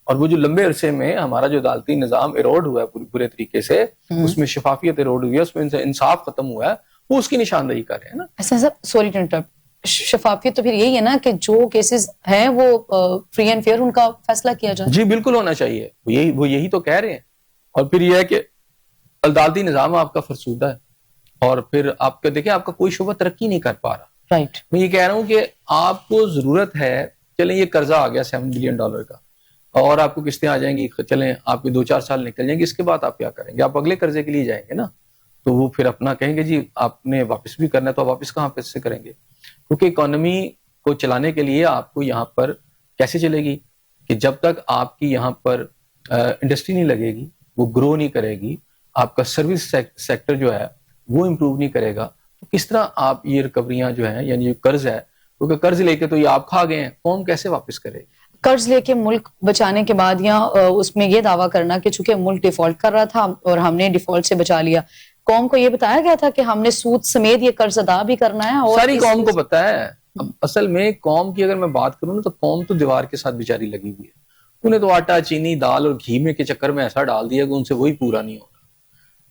اور وہ جو لمبے عرصے میں ہمارا جو عدالتی نظام ایروڈ ہوا ہے پورے طریقے سے, اس میں شفافیت ایروڈ ہوئی ہے, اس میں انصاف ختم ہوا ہے, وہ اس کی نشاندہی کر رہے ہیں نا.
ایسا سب سوری ٹو انٹرپٹ, شفافیت تو پھر یہی ہے نا کہ جو کیسز ہیں وہ فری اینڈ فیئر ان کا فیصلہ کیا جائے.
جی بالکل ہونا چاہیے, وہ یہی تو کہہ رہے ہیں. اور پھر یہ ہے کہ عدالتی نظام آپ کا فرسودہ ہے, اور پھر آپ کا دیکھیں آپ کا کوئی شعبہ ترقی نہیں کر پا رہا.
رائٹ,
میں یہ کہہ رہا ہوں کہ آپ کو ضرورت ہے, چلیں یہ قرضہ آ گیا $7 بلین کا, اور آپ کو قسطیں آ جائیں گی, چلیں آپ کے 2-4 سال نکل جائیں گے, اس کے بعد آپ کیا کریں گے؟ آپ اگلے قرضے کے لیے جائیں گے نا. تو وہ پھر اپنا کہیں گے جی آپ نے واپس بھی کرنا ہے, تو آپ واپس کہاں پیسے کریں گے؟ کیونکہ اکانومی کو چلانے کے لیے آپ کو یہاں پر کیسے چلے گی کہ جب تک آپ کی یہاں پر انڈسٹری نہیں لگے گی, وہ گرو نہیں کرے گی, آپ کا سروس سیکٹر جو ہے وہ امپروو نہیں کرے گا, تو کس طرح آپ یہ ریکوریاں جو ہیں یعنی یہ قرض ہے, کیونکہ قرض لے کے تو یہ آپ کھا گئے ہیں, قوم کیسے واپس کرے گی؟
قرض لے کے ملک بچانے کے بعد یا اس میں یہ دعویٰ کرنا کہ چونکہ ملک ڈیفالٹ کر رہا تھا اور ہم نے ڈیفالٹ سے بچا لیا, قوم کو یہ بتایا گیا تھا کہ ہم نے سود سمیت یہ قرض ادا بھی کرنا ہے. اور
ساری قوم کو پتا ہے. اب اصل میں قوم کی اگر میں بات کروں نا, تو قوم تو دیوار کے ساتھ بیچاری لگی ہوئی ہے. انہیں تو آٹا چینی دال اور گھی میں کے چکر میں ایسا ڈال دیا کہ ان سے وہی پورا نہیں ہو رہا.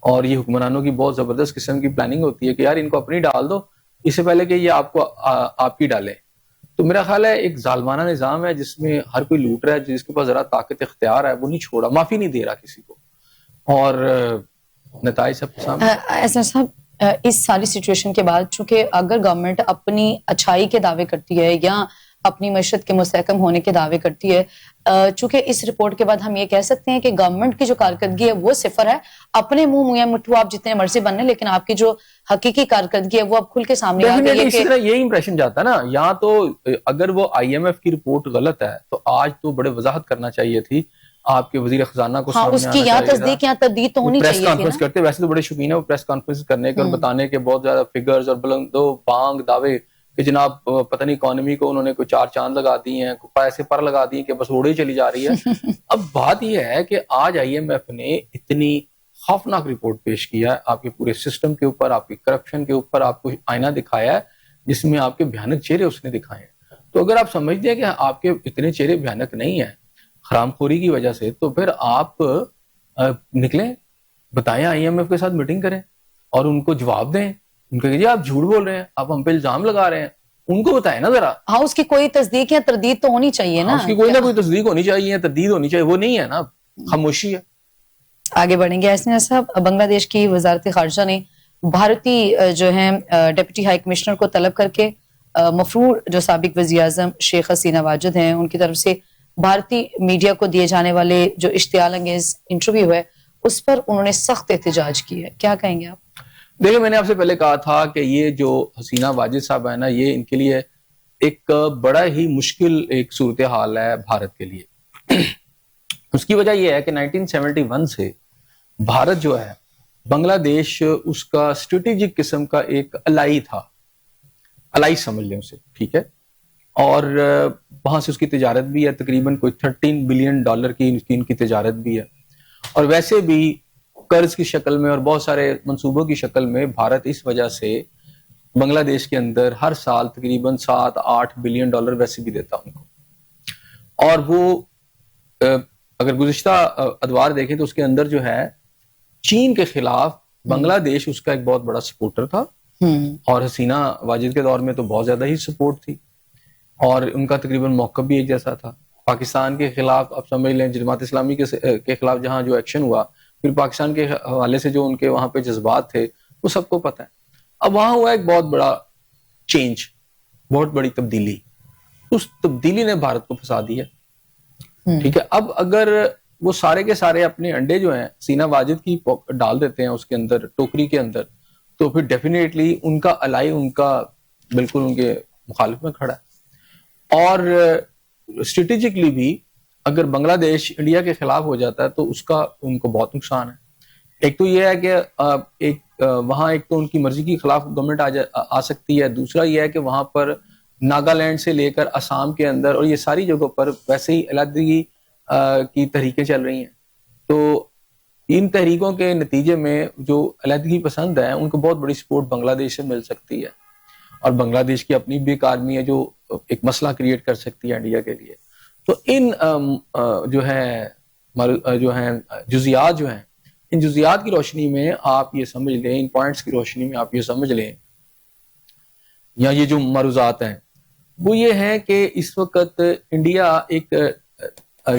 اور یہ حکمرانوں کی بہت زبردست قسم کی پلاننگ ہوتی ہے کہ یار ان کو اپنی ڈال دو اس سے پہلے کہ یہ آپ کو آپ کی ڈالیں. تو میرا خیال ہے ایک ظالمانہ نظام ہے جس میں ہر کوئی لوٹ رہا ہے, جس کے پاس ذرا طاقت اختیار ہے وہ نہیں چھوڑا, معافی نہیں دے رہا کسی کو, اور نتائج سب کے سامنے.
ایسا صاحب اس ساری سچویشن کے بعد چونکہ اگر گورنمنٹ اپنی اچھائی کے دعوے کرتی ہے یا اپنی معیشت کے مستحکم ہونے کے دعوے کرتی ہے, چونکہ اس رپورٹ کے بعد ہم یہ کہہ سکتے ہیں کہ گورنمنٹ کی جو کارکردگی ہے وہ صفر ہے. اپنے منہ میاں مٹھو آپ جتنے مرضی بننے, لیکن آپ کی جو حقیقی کارکردگی ہے وہ اب کھل کے سامنے آ گئی ہے.
اسی طرح یہی امپریشن جاتا ہے نا. یہاں تو اگر وہ آئی ایم ایف کی رپورٹ غلط ہے تو آج تو بڑے وضاحت کرنا چائی تھی آپ کے وزیر خزانہ کو,
اس کی یا تصدیق یا تردید تو ہونی چاہیے.
پریس کانفرنس کرتے, ویسے تو بڑے شوقین ہیں وہ پریس کانفرنس کرنے کے اور بتانے کے, بہت زیادہ فگرز اور بلند و بانگ دعوے کہ جناب پتہ نہیں اکانومی کو انہوں نے کوئی 4 چاند لگا دی ہیں, پیسے پر لگا دی ہیں کہ بس اڑے چلی جا رہی ہے. اب بات یہ ہے کہ آج آئی ایم ایف نے اتنی خوفناک رپورٹ پیش کیا ہے آپ کے پورے سسٹم کے اوپر, آپ کی کرپشن کے اوپر, آپ کو آئینہ دکھایا ہے جس میں آپ کے بھیانک چہرے اس نے دکھائے ہیں. تو اگر آپ سمجھتے ہیں کہ آپ کے اتنے چہرے بھیانک نہیں ہیں حرام خوری کی وجہ سے, تو پھر آپ نکلیں, بتائیں, آئی ایم ایف کے ساتھ میٹنگ کریں اور ان کو جواب دیں. ان کو کہیے آپ جھوٹ بول رہے ہیں, آپ ہم پہ الزام لگا رہے ہیں, ان کو بتائیں نا ذرا.
ہاں اس کی کوئی تصدیق یا تردید تو ہونی چاہیے نا.
اس کی کوئی نہ کوئی تصدیق ہونی چاہیے, تردید ہونی چاہیے, وہ نہیں ہے نا, خاموشی ہے.
آگے بڑھیں گے. ایسے صاحب, بنگلہ دیش کی وزارت خارجہ نے بھارتی جو ہیں ڈپٹی ہائی کمشنر کو طلب کر کے مفرور جو سابق وزیر اعظم شیخ حسینہ واجد ہیں ان کی طرف سے بھارتی میڈیا کو دیے جانے والے جو اشتعال انگیز انٹرویو ہے اس پر انہوں نے سخت احتجاج کی ہے. کیا کہیں گے آپ؟
دیکھیں میں نے آپ سے پہلے کہا تھا کہ یہ جو حسینہ واجد صاحب ہے نا یہ ان کے لیے ایک بڑا ہی مشکل ایک صورتحال ہے بھارت کے لیے. اس کی وجہ یہ ہے کہ 1971 سے بھارت جو ہے بنگلہ دیش اس کا اسٹریٹجک قسم کا ایک الائی تھا, الائی سمجھ لیں اسے, ٹھیک ہے, اور وہاں سے اس کی تجارت بھی ہے, تقریباً کوئی $13 بلین کی ان کی تجارت بھی ہے, اور ویسے بھی قرض کی شکل میں اور بہت سارے منصوبوں کی شکل میں بھارت اس وجہ سے بنگلہ دیش کے اندر ہر سال تقریباً $7-8 بلین ویسے بھی دیتا ان کو. اور وہ اگر گزشتہ ادوار دیکھیں تو اس کے اندر جو ہے چین کے خلاف بنگلہ دیش اس کا ایک بہت بڑا سپورٹر تھا, اور حسینہ واجد کے دور میں تو بہت زیادہ ہی سپورٹ تھی, اور ان کا تقریباً موقف بھی ایک جیسا تھا. پاکستان کے خلاف آپ سمجھ لیں جماعت اسلامی کے خلاف جہاں جو ایکشن ہوا, پھر پاکستان کے حوالے سے جو ان کے وہاں پہ جذبات تھے وہ سب کو پتہ ہے. اب وہاں ہوا ایک بہت بڑا چینج, بہت بڑی تبدیلی, اس تبدیلی نے بھارت کو پھنسا دیا, ٹھیک ہے. اب اگر وہ سارے کے سارے اپنے انڈے جو ہیں حسینہ واجد کی ڈال دیتے ہیں اس کے اندر, ٹوکری کے اندر, تو پھر ڈیفینیٹلی ان کا الائی ان کا بالکل ان کے مخالف میں کھڑا ہے. اور اسٹریٹجکلی بھی اگر بنگلہ دیش انڈیا کے خلاف ہو جاتا ہے تو اس کا ان کو بہت نقصان ہے. ایک تو یہ ہے کہ وہاں ایک تو ان کی مرضی کے خلاف گورنمنٹ آ سکتی ہے, دوسرا یہ ہے کہ وہاں پر ناگالینڈ سے لے کر آسام کے اندر اور یہ ساری جگہوں پر ویسے ہی علیحدگی کی تحریکیں چل رہی ہیں. تو ان تحریکوں کے نتیجے میں جو علیحدگی پسند ہیں ان کو بہت بڑی سپورٹ بنگلہ دیش سے مل سکتی ہے, اور بنگلہ دیش کی اپنی بھی ایک آرمی ہے جو ایک مسئلہ کریٹ کر سکتی ہے انڈیا کے لیے. تو ان جو ہیں جزیات جو ہیں, ان جزیات کی روشنی میں آپ یہ سمجھ لیں, ان پوائنٹس کی روشنی میں آپ یہ سمجھ لیں, یا یہ جو معروضات ہیں وہ یہ ہیں کہ اس وقت انڈیا ایک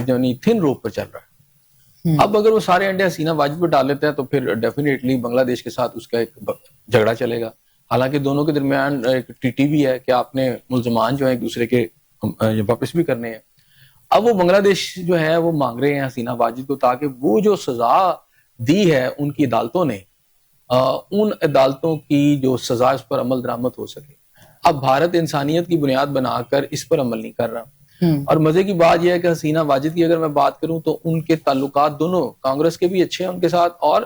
یعنی تھن روپ پر چل رہا ہے. اب اگر وہ سارے انڈے حسینہ واجد پہ ڈال لیتے ہیں تو پھر ڈیفینیٹلی بنگلہ دیش کے ساتھ اس کا ایک جھگڑا چلے گا. حالانکہ دونوں کے درمیان ایک ٹی بھی ہے کہ آپ نے ملزمان جو ہیں ایک دوسرے کے واپس بھی کرنے ہیں. اب وہ بنگلہ دیش جو ہے وہ مانگ رہے ہیں حسینہ واجد کو تاکہ وہ جو سزا دی ہے ان کی عدالتوں نے, ان عدالتوں کی جو سزا اس پر عمل درآمد ہو سکے. اب بھارت انسانیت کی بنیاد بنا کر اس پر عمل نہیں کر رہا. اور مزے کی بات یہ ہے کہ حسینہ واجد کی اگر میں بات کروں تو ان کے تعلقات دونوں کانگریس کے بھی اچھے ہیں ان کے ساتھ, اور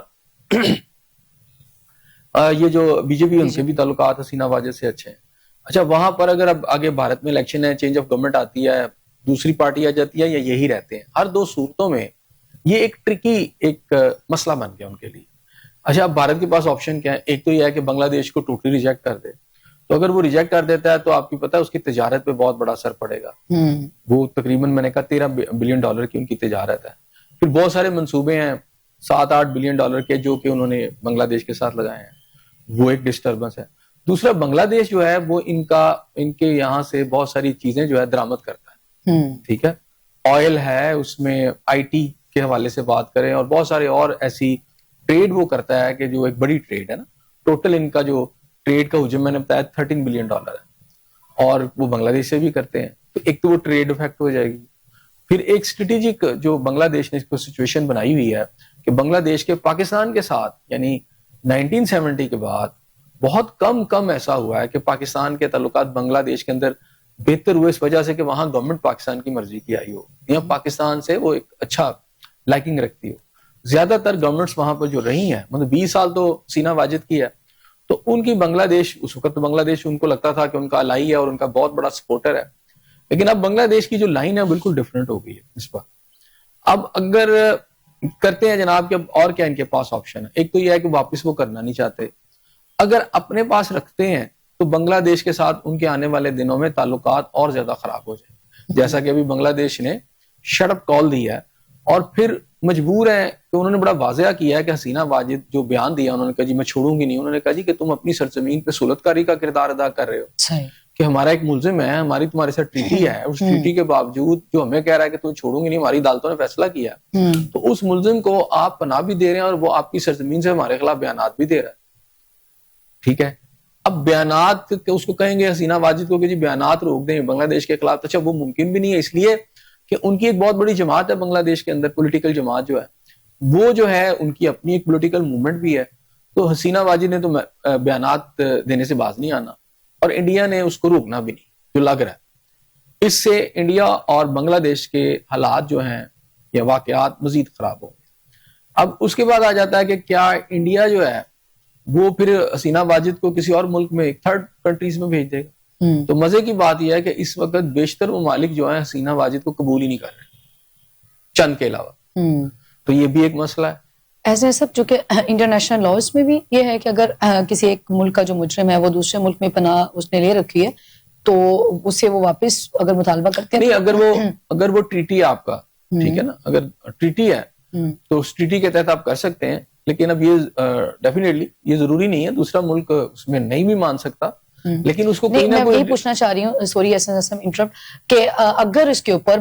یہ جو بی جے پی ان کے بھی تعلقات حسینہ واجد سے اچھے ہیں. اچھا, وہاں پر اگر اب آگے بھارت میں الیکشن ہے, چینج آف گورنمنٹ آتی ہے, دوسری پارٹی آ جاتی ہے یا یہی رہتے ہیں, ہر دو صورتوں میں یہ ایک ٹرکی ایک مسئلہ بن گیا ان کے لیے. اچھا, اب بھارت کے پاس آپشن کیا ہے؟ ایک تو یہ ہے کہ بنگلہ دیش کو ٹوٹلی ریجیکٹ کر دے, تو اگر وہ ریجیکٹ کر دیتا ہے تو آپ کو پتا ہے اس کی تجارت پہ بہت بڑا اثر پڑے گا. وہ تقریباً میں نے کہا $13 بلین کی ان کی تجارت ہے. پھر بہت سارے منصوبے ہیں $7-8 بلین کے جو کہ انہوں نے بنگلہ دیش کے ساتھ لگائے ہیں, وہ ایک ڈسٹربنس ہے. دوسرا, بنگلہ دیش جو ہے وہ ان کے یہاں سے بہت ساری چیزیں جو ہے درآمد کرتا ہے, ٹھیک ہے. آئل ہے, اس میں آئی ٹی کے حوالے سے بات کریں, اور بہت سارے اور ایسی ٹریڈ وہ کرتا ہے کہ جو ایک بڑی ٹریڈ ہے نا. ٹوٹل ان کا جو ٹریڈ کا حجم میں نے بتایا $13 بلین ہے, اور وہ بنگلہ دیش سے بھی کرتے ہیں. تو ایک تو وہ ٹریڈ افیکٹ ہو جائے گی. پھر ایک اسٹریٹجک جو بنگلہ دیش نے اس کو سچویشن بنائی ہوئی ہے کہ بنگلہ دیش کے پاکستان کے ساتھ یعنی 1970 کے بعد بہت کم ایسا ہوا ہے کہ پاکستان کے تعلقات بنگلہ دیش کے اندر بہتر ہوئے اس وجہ سے کہ وہاں گورنمنٹ پاکستان کی مرضی کی آئی ہو, یا پاکستان سے وہ ایک اچھا لائکنگ رکھتی ہو. زیادہ تر گورنمنٹس وہاں پر جو رہی ہیں, مطلب 20 سال تو حسینہ واجد کی ہے, تو ان کی بنگلہ دیش اس وقت بنگلہ دیش ان کو لگتا تھا کہ ان کا الائی ہے اور ان کا بہت بڑا سپورٹر ہے. لیکن اب بنگلہ دیش کی جو لائن ہے بالکل ڈیفرنٹ ہو گئی ہے اس پر. اب اگر کرتے ہیں جناب کہ اور کیا ان کے پاس آپشن ہے, ایک تو یہ ہے کہ واپس وہ کرنا نہیں چاہتے. اگر اپنے پاس رکھتے ہیں تو بنگلہ دیش کے ساتھ ان کے آنے والے دنوں میں تعلقات اور زیادہ خراب ہو جائیں, جیسا کہ ابھی بنگلہ دیش نے شٹ اپ کال دی ہے, اور پھر مجبور ہیں کہ انہوں نے بڑا واضح کیا ہے کہ حسینہ واجد جو بیان دیا انہوں نے کہا جی میں چھوڑوں گی نہیں. انہوں نے کہا جی کہ تم اپنی سرزمین پہ سہولتکاری کا کردار ادا کر رہے ہو, کہ ہمارا ایک ملزم ہے, ہماری تمہارے ساتھ ٹریٹی ہے, اس ٹریٹی کے باوجود جو ہمیں کہہ رہا ہے کہ تم چھوڑوں گی نہیں, ہماری عدالتوں نے فیصلہ کیا, تو اس ملزم کو آپ پناہ بھی دے رہے ہیں اور وہ آپ کی سرزمین سے ہمارے خلاف بیانات بھی دے رہا ہے. ٹھیک ہے. اب بیانات اس کو کہیں گے حسینہ واجد کو کہ جی بیانات روک دیں بنگلہ دیش کے خلاف, اچھا وہ ممکن بھی نہیں ہے, اس لیے کہ ان کی ایک بہت بڑی جماعت ہے بنگلہ دیش کے اندر, پولیٹیکل جماعت جو ہے وہ جو ہے ان کی اپنی ایک پولیٹیکل موومنٹ بھی ہے. تو حسینہ واجد نے تو بیانات دینے سے باز نہیں آنا, اور انڈیا نے اس کو روکنا بھی نہیں جو لگ رہا ہے. اس سے انڈیا اور بنگلہ دیش کے حالات جو ہیں یا واقعات مزید خراب ہوں گے. اب اس کے بعد آ جاتا ہے کہ کیا انڈیا جو ہے وہ پھر حسینہ واجد کو کسی اور ملک میں تھرڈ کنٹریز میں بھیج دے گا. تو مزے کی بات یہ ہے کہ اس وقت بیشتر ممالک جو ہیں حسینہ واجد کو قبول ہی نہیں کر رہے, چند کے علاوہ. تو یہ بھی ایک مسئلہ ہے.
ایسے سب چونکہ انٹرنیشنل لاز میں بھی یہ ہے کہ اگر کسی ایک ملک کا جو مجرم ہے وہ دوسرے ملک میں پناہ اس نے لے رکھی ہے تو اس سے وہ واپس اگر مطالبہ کرتے ہیں,
نہیں اگر وہ ٹریٹی ہے آپ کا, ٹھیک ہے نا, اگر ٹریٹی ہے تو اس ٹریٹی کے تحت آپ کر سکتے ہیں. لیکن اب یہ ڈیفینیٹلی یہ ضروری نہیں ہے, دوسرا ملک اس میں نہیں بھی مان سکتا, لیکن اس کو کوئی نہ کوئی.
میں یہی پوچھنا چاہ رہی ہوں, سوری انٹرپٹ, کہ اگر اس کے اوپر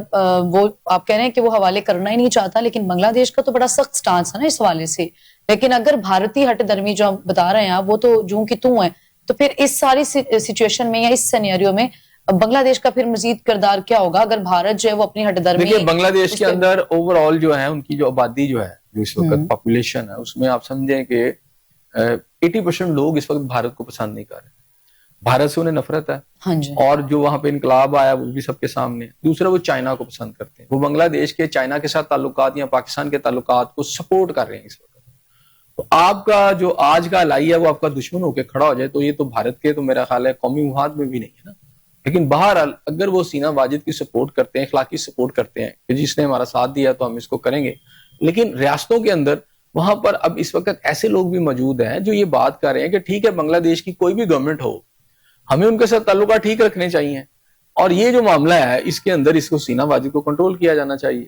وہ آپ کہہ رہے ہیں کہ وہ حوالے کرنا ہی نہیں چاہتا, لیکن بنگلہ دیش کا تو بڑا سخت سٹانس ہے نا اس حوالے سے, لیکن اگر بھارتی ہٹ درمی جو آپ بتا رہے ہیں وہ تو جوں کی توں ہے, تو پھر اس ساری سچویشن میں یا اس سینیریو میں بنگلہ دیش کا پھر مزید کردار کیا ہوگا اگر بھارت جو ہے وہ اپنی ہٹ درمی.
دیکھیے بنگلہ دیش کے اندر اوور آل جو ہے ان کی جو آبادی جو ہے جو اس وقت پاپولیشن ہے اس میں آپ سمجھیں کہ 80% لوگ اس وقت بھارت کو پسند نہیں کر رہے, بھارت سے انہیں نفرت ہے.
ہاں جی.
اور جو وہاں پہ انقلاب آیا وہ بھی سب کے سامنے. دوسرا وہ چائنا کو پسند کرتے ہیں, وہ بنگلہ دیش کے چائنا کے ساتھ تعلقات یا پاکستان کے تعلقات کو سپورٹ کر رہے ہیں اس وقت. تو آپ کا جو آج کا الائی ہے وہ آپ کا دشمن ہو کے کھڑا ہو جائے تو یہ تو بھارت کے تو میرا خیال ہے قومی مفاد میں بھی نہیں ہے نا. لیکن بہرحال اگر وہ حسینہ واجد کی سپورٹ کرتے ہیں, اخلاقی سپورٹ کرتے ہیں کہ جس نے ہمارا ساتھ دیا تو ہم اس کو کریں گے, لیکن ریاستوں کے اندر وہاں پر اب اس وقت ایسے لوگ بھی موجود ہیں جو یہ بات کر رہے ہیں کہ ٹھیک ہے بنگلہ دیش کی کوئی بھی گورنمنٹ ہو, ہمیں ان کے ساتھ تعلقات ٹھیک رکھنے چاہیے, اور یہ جو معاملہ ہے اس کے اندر اس کو حسینہ واجد کو کنٹرول کیا جانا چاہیے.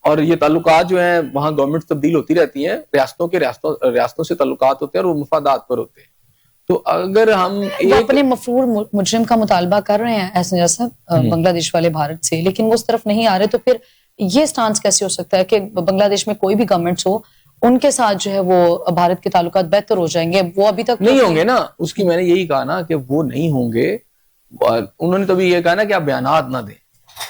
اور یہ تعلقات جو ہیں وہاں گورنمنٹ تبدیل ہوتی رہتی ہیں, ریاستوں سے تعلقات ہوتے ہیں اور وہ مفادات پر ہوتے ہیں. تو اگر ہم
اپنے مفرور مجرم کا مطالبہ کر رہے ہیں ایسے جیسا بنگلہ دیش والے بھارت سے, لیکن وہ اس طرف نہیں آ رہے, تو پھر یہ سٹانس کیسے ہو سکتا ہے کہ بنگلہ دیش میں کوئی بھی گورنمنٹس ہو ان کے ساتھ جو ہے وہ بھارت کے تعلقات بہتر ہو جائیں گے؟ وہ ابھی تک
نہیں ہوں گے نا. اس کی میں نے یہی کہا نا کہ وہ نہیں ہوں گے. انہوں نے تو بھی یہ کہا نا کہ آپ بیانات نہ دیں,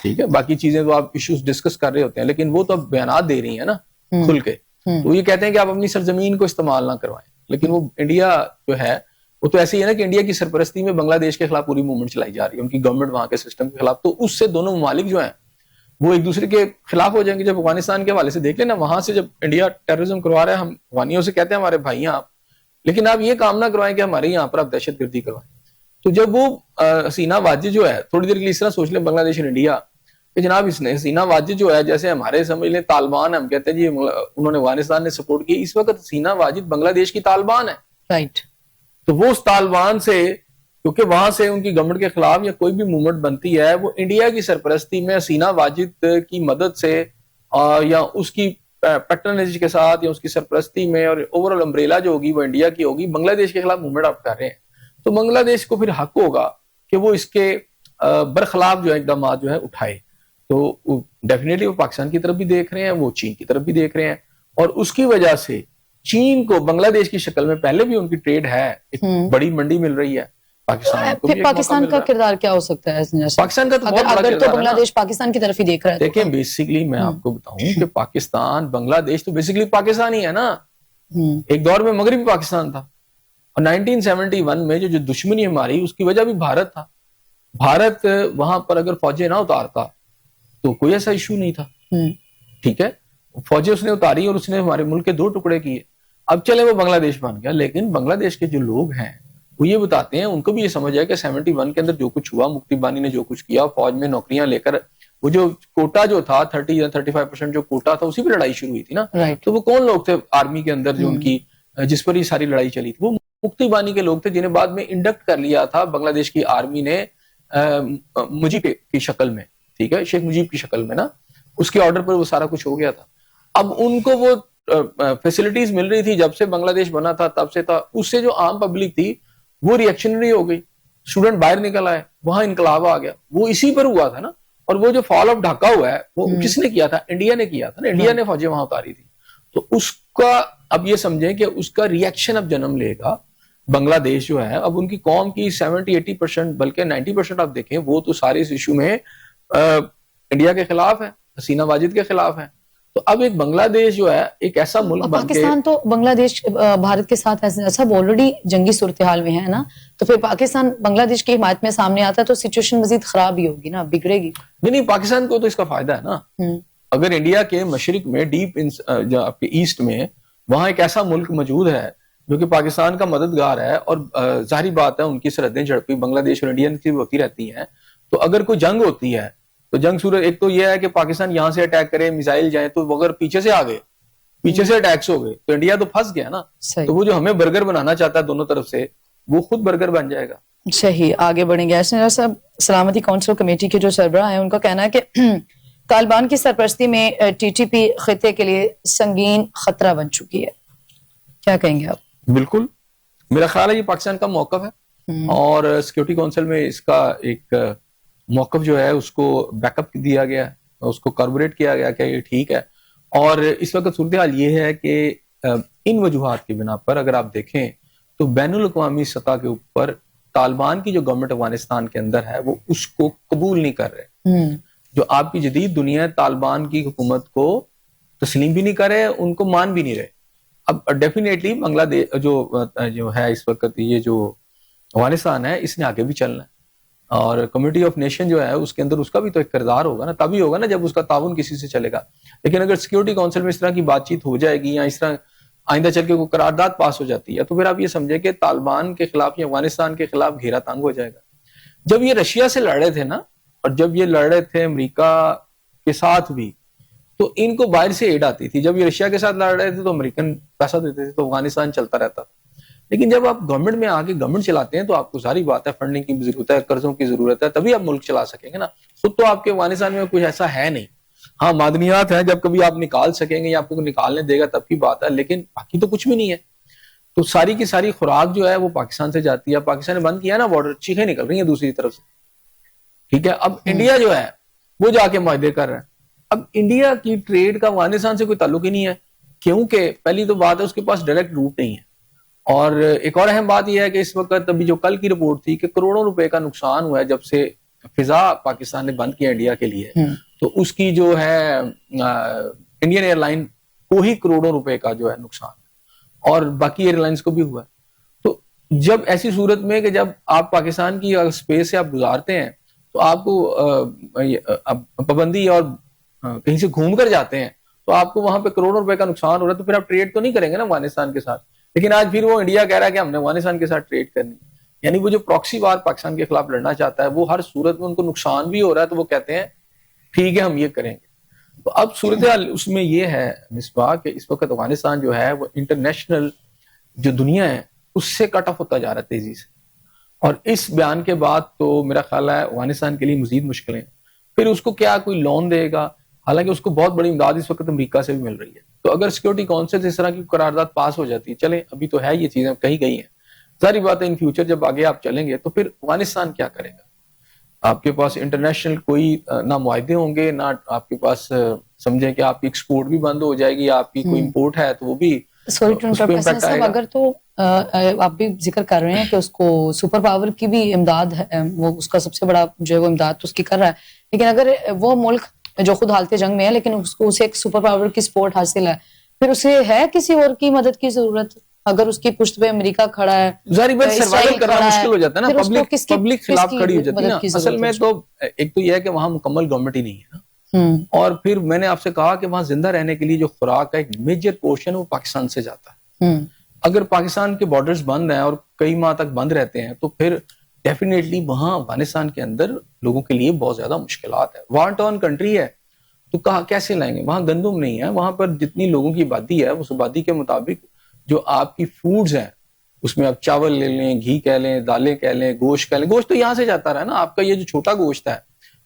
ٹھیک ہے, باقی چیزیں تو آپ ایشوز ڈسکس کر رہے ہوتے ہیں, لیکن وہ تو اب بیانات دے رہی ہیں نا کھل کے. تو یہ کہتے ہیں کہ آپ اپنی سرزمین کو استعمال نہ کروائیں, لیکن وہ انڈیا جو ہے وہ تو ایسے ہی ہے نا کہ انڈیا کی سرپرستی میں بنگلہ دیش کے خلاف پوری موومنٹ چلائی جا رہی ہے, ان کی گورنمنٹ وہاں کے سسٹم کے خلاف. تو اس سے دونوں ممالک جو ہیں وہ ایک دوسرے کے خلاف ہو جائیں گے. جب افغانستان کے حوالے سے دیکھ لیں نا, وہاں سے جب انڈیا ٹیررزم کروا رہا ہے, ہم افغانیوں سے کہتے ہیں ہمارے بھائی ہیں آپ, لیکن آپ یہ کام نہ کروائیں کہ ہمارے یہاں پر آپ دہشت گردی کروائیں. تو جب وہ حسینہ واجد جو ہے, تھوڑی دیر کے لیے اس طرح سوچ لیں بنگلہ دیش اور انڈیا کہ جناب اس نے حسینہ واجد جو ہے جیسے ہمارے سمجھ لیں طالبان, ہم کہتے ہیں جی انہوں نے افغانستان نے سپورٹ کی, اس وقت حسینہ واجد بنگلہ دیش کی طالبان ہے.
رائٹ.
تو وہ اس طالبان سے, کیونکہ وہاں سے ان کی گورنمنٹ کے خلاف یا کوئی بھی موومنٹ بنتی ہے, وہ انڈیا کی سرپرستی میں حسینہ واجد کی مدد سے یا اس کی پیٹرنیج کے ساتھ یا اس کی سرپرستی میں اور اوور آل امبریلا جو ہوگی وہ انڈیا کی ہوگی, بنگلہ دیش کے خلاف موومنٹ آپ کر رہے ہیں. تو بنگلہ دیش کو پھر حق ہوگا کہ وہ اس کے برخلاف جو اقدامات جو ہے اٹھائے. تو ڈیفینیٹلی وہ پاکستان کی طرف بھی دیکھ رہے ہیں, وہ چین کی طرف بھی دیکھ رہے ہیں, اور اس کی وجہ سے چین کو بنگلہ دیش کی شکل میں پہلے بھی ان کی ٹریڈ ہے, ایک بڑی منڈی مل رہی ہے.
پاکستان کا کردار کیا ہو سکتا ہے
پاکستان کا؟
اگر تو بنگلہ دیش پاکستان کی طرف ہی دیکھ رہا ہے.
دیکھیں بیسیکلی میں آپ کو بتاؤں کہ پاکستان بنگلہ دیش تو بیسیکلی پاکستان ہی ہے نا. ایک دور میں مغربی پاکستان تھا, اور 1971 میں جو دشمنی ہماری اس کی وجہ بھی بھارت تھا. بھارت وہاں پر اگر فوجیں نہ اتارتا تو کوئی ایسا ایشو نہیں تھا, ٹھیک ہے. فوجیں اس نے اتاری اور اس نے ہمارے ملک کے 2 ٹکڑے کیے. اب چلے وہ بنگلہ دیش بن گیا, لیکن بنگلہ دیش کے جو لوگ ہیں وہ یہ بتاتے ہیں, ان کو بھی یہ سمجھ ہے کہ 71 کے اندر جو کچھ ہوا, مکتی بانی نے جو کچھ کیا, فوج میں نوکریاں لے کر وہ جو کوٹا جو تھا 30 یا 35% جو کوٹا تھا اسی پہ لڑائی شروع ہوئی تھی نا. تو وہ کون لوگ تھے آرمی کے اندر جو ان کی جس پر یہ ساری لڑائی چلی تھی؟ وہ مکتی بانی کے لوگ تھے, جنہیں بعد میں انڈکٹ کر لیا تھا بنگلہ دیش کی آرمی نے مجیب کی شکل میں, ٹھیک ہے, شیخ مجیب کی شکل میں نا, اس کے آرڈر پر وہ سارا کچھ ہو گیا تھا. اب ان کو وہ فیسلٹیز مل رہی تھی جب سے بنگلہ دیش بنا تھا تب سے تھا, اس سے جو عام پبلک تھی وہ ریئیکشنری ہو گئی, اسٹوڈنٹ باہر نکل آئے, وہاں انقلاب آ گیا. وہ اسی پر ہوا تھا نا. اور وہ جو فال آف ڈھاکہ ہوا ہے وہ کس نے کیا تھا؟ انڈیا نے کیا تھا نا, انڈیا نے فوجیں وہاں اتاری تھی. تو اس کا اب یہ سمجھیں کہ اس کا ریئیکشن اب جنم لے گا بنگلہ دیش جو ہے اب ان کی قوم کی 70-80% بلکہ 90% آپ دیکھیں وہ تو سارے اس ایشو میں انڈیا کے خلاف ہے, حسینہ واجد کے خلاف ہے. تو اب ایک بنگلہ دیش جو ہے ایک ایسا ملک بن کے,
پاکستان تو بنگلہ دیش بھارت کے ساتھ سب آلریڈی جنگی صورتحال میں ہے نا, تو پھر پاکستان بنگلہ دیش کی حمایت میں سامنے آتا ہے تو سچویشن مزید خراب ہی ہوگی نا, بگڑے گی.
نہیں پاکستان کو تو اس کا فائدہ ہے نا. اگر انڈیا کے مشرق میں ڈیپ آپ کے ایسٹ میں وہاں ایک ایسا ملک موجود ہے جو کہ پاکستان کا مددگار ہے, اور ظاہری بات ہے ان کی سرحدیں جھڑپی بنگلہ دیش اور انڈیا کی ہوتی رہتی ہیں, تو اگر کوئی جنگ ہوتی ہے تو جنگ صورت ایک تو یہ ہے کہ پاکستان یہاں سے اٹیک کرے, میزائل جائیں, تو اگر پیچھے سے آ گئے, پیچھے سے اٹیکس ہو گئے تو انڈیا تو پھنس گیا نا. تو وہ جو ہمیں برگر بنانا چاہتا ہے دونوں طرف سے وہ خود برگر بن جائے گا.
صحیح, آگے بڑھیں گے. صاحب سلامتی کونسل کمیٹی کے جو سربراہ ہیں ان کا کہنا ہے کہ طالبان کی سرپرستی میں ٹی ٹی پی خطے کے لیے سنگین خطرہ بن چکی ہے. کیا کہیں گے آپ؟
بالکل, میرا خیال ہے یہ پاکستان کا موقف ہے اور سیکورٹی کونسل میں اس کا ایک موقف جو ہے اس کو بیک اپ دیا گیا, اس کو کاربوریٹ کیا گیا کہ یہ ٹھیک ہے. اور اس وقت صورتحال یہ ہے کہ ان وجوہات کی بنا پر اگر آپ دیکھیں تو بین الاقوامی سطح کے اوپر طالبان کی جو گورنمنٹ افغانستان کے اندر ہے وہ اس کو قبول نہیں کر رہے. جو آپ کی جدید دنیا طالبان کی حکومت کو تسلیم بھی نہیں کر رہے, ان کو مان بھی نہیں رہے. اب ڈیفینیٹلی بنگلہ دیش جو ہے اس وقت یہ جو افغانستان ہے اس نے آگے بھی چلنا ہے, اور کمیونٹی آف نیشن جو ہے اس کے اندر اس کا بھی تو ایک کردار ہوگا نا, تبھی ہوگا نا جب اس کا تعاون کسی سے چلے گا. لیکن اگر سیکورٹی کونسل میں اس طرح کی بات چیت ہو جائے گی یا اس طرح آئندہ چل کے کوئی قرارداد پاس ہو جاتی ہے تو پھر آپ یہ سمجھیں کہ طالبان کے خلاف یا افغانستان کے خلاف گھیرا تنگ ہو جائے گا. جب یہ رشیا سے لڑ رہے تھے نا, اور جب یہ لڑ رہے تھے امریکہ کے ساتھ بھی, تو ان کو باہر سے ایڈ آتی تھی. جب یہ رشیا کے ساتھ لڑ رہے تھے تو امریکن پیسہ دیتے تھے, تو افغانستان چلتا رہتا تھا. لیکن جب آپ گورنمنٹ میں آ کے گورنمنٹ چلاتے ہیں تو آپ کو ساری بات ہے, فنڈنگ کی ضرورت ہے, قرضوں کی ضرورت ہے, تبھی آپ ملک چلا سکیں گے نا. خود تو آپ کے افغانستان میں کچھ ایسا ہے نہیں. ہاں معدنیات ہیں, جب کبھی آپ نکال سکیں گے یا آپ کو نکالنے دے گا تب کی بات ہے, لیکن باقی تو کچھ بھی نہیں ہے. تو ساری کی ساری خوراک جو ہے وہ پاکستان سے جاتی ہے. پاکستان نے بند کیا نا بارڈر, چیخیں نکل رہی ہیں دوسری طرف سے, ٹھیک ہے. اب انڈیا جو ہے وہ جا کے معاہدے کر رہا ہے. اب انڈیا کی ٹریڈ کا افغانستان سے کوئی تعلق ہی نہیں ہے, کیونکہ پہلی تو بات ہے اس کے پاس ڈائریکٹ روٹ نہیں ہے. اور ایک اور اہم بات یہ ہے کہ اس وقت ابھی جو کل کی رپورٹ تھی کہ کروڑوں روپے کا نقصان ہوا ہے جب سے فضا پاکستان نے بند کیا انڈیا کے لیے, تو اس کی جو ہے انڈین ایئر لائن کو ہی کروڑوں روپے کا جو ہے نقصان, اور باقی ایئر لائنز کو بھی ہوا. تو جب ایسی صورت میں کہ جب آپ پاکستان کی اسپیس سے آپ گزارتے ہیں تو آپ کو پابندی اور کہیں سے گھوم کر جاتے ہیں تو آپ کو وہاں پہ کروڑوں روپے کا نقصان ہو رہا ہے, تو پھر آپ ٹریڈ تو نہیں کریں گے نا افغانستان کے ساتھ. لیکن آج پھر وہ انڈیا کہہ رہا ہے کہ ہم نے افغانستان کے ساتھ ٹریڈ کرنی. یعنی وہ جو پراکسی وار پاکستان کے خلاف لڑنا چاہتا ہے وہ ہر صورت میں ان کو نقصان بھی ہو رہا ہے, تو وہ کہتے ہیں ٹھیک ہے ہم یہ کریں گے. تو اب صورتحال اس میں یہ ہے مصباح کہ اس وقت افغانستان جو ہے وہ انٹرنیشنل جو دنیا ہے اس سے کٹ آف ہوتا جا رہا ہے تیزی سے. اور اس بیان کے بعد تو میرا خیال ہے افغانستان کے لیے مزید مشکلیں. پھر اس کو کیا کوئی لون دے گا, حالانکہ اس کو بہت بڑی امداد اس وقت امریکہ سے بھی مل رہی ہے. تو اگر سیکورٹی کونسل سے اس طرح کی قرارداد پاس ہو جاتی ہے, چلیں ابھی تو ہے یہ چیزیں کہی گئی ہیں, ساری بات ہے ان فیوچر جب آگے آپ چلیں گے تو پھر افغانستان کیا کرے گا. آپ کے پاس انٹرنیشنل کوئی نہ معاہدے ہوں گے, نہ آپ کے پاس سمجھیں کہ آپ کی ایکسپورٹ بھی بند ہو جائے گی, آپ کی کوئی امپورٹ ہے تو وہ بھی.
اگر تو آپ بھی ذکر کر رہے ہیں کہ اس کو سپر پاور کی بھی امداد ہے, وہ اس کا سب سے بڑا جو ہے وہ امداد تو اس کی کر رہا ہے, لیکن اگر وہ ملک جو خود حالت جنگ میں ہے لیکن اس کو اسے ایک سپر پاور کی سپورٹ حاصل ہے, پھر اسے ہے کسی اور کی مدد کی ضرورت. اگر اس کی پشت پہ امریکہ کھڑا ہے,
ظاہر بات سروائیو کرنا مشکل ہو جاتا ہے نا, پبلک خلاف کھڑی ہو جاتی ہے نا. اصل میں تو ایک تو یہ ہے کہ وہاں مکمل گورنمنٹ ہی نہیں ہے نا, اور پھر میں نے آپ سے کہا کہ وہاں زندہ رہنے کے لیے جو خوراک کا ایک میجر پورشن وہ پاکستان سے جاتا ہے. اگر پاکستان کے بارڈرز بند ہیں اور کئی ماہ تک بند رہتے ہیں تو پھر ڈیفینیٹلی وہاں افغانستان کے اندر لوگوں کے لیے بہت زیادہ مشکلات ہے. وار ٹارن کنٹری ہے تو کہاں کیسے لائیں گے, وہاں گندم نہیں ہے, وہاں پر جتنی لوگوں کی آبادی ہے اس آبادی کے مطابق جو آپ کی فوڈز ہیں اس میں آپ چاول لے لیں, گھی کہہ لیں, دالیں کہہ لیں, گوشت کہہ لیں. گوشت تو یہاں سے جاتا رہا نا آپ کا, یہ جو چھوٹا گوشت ہے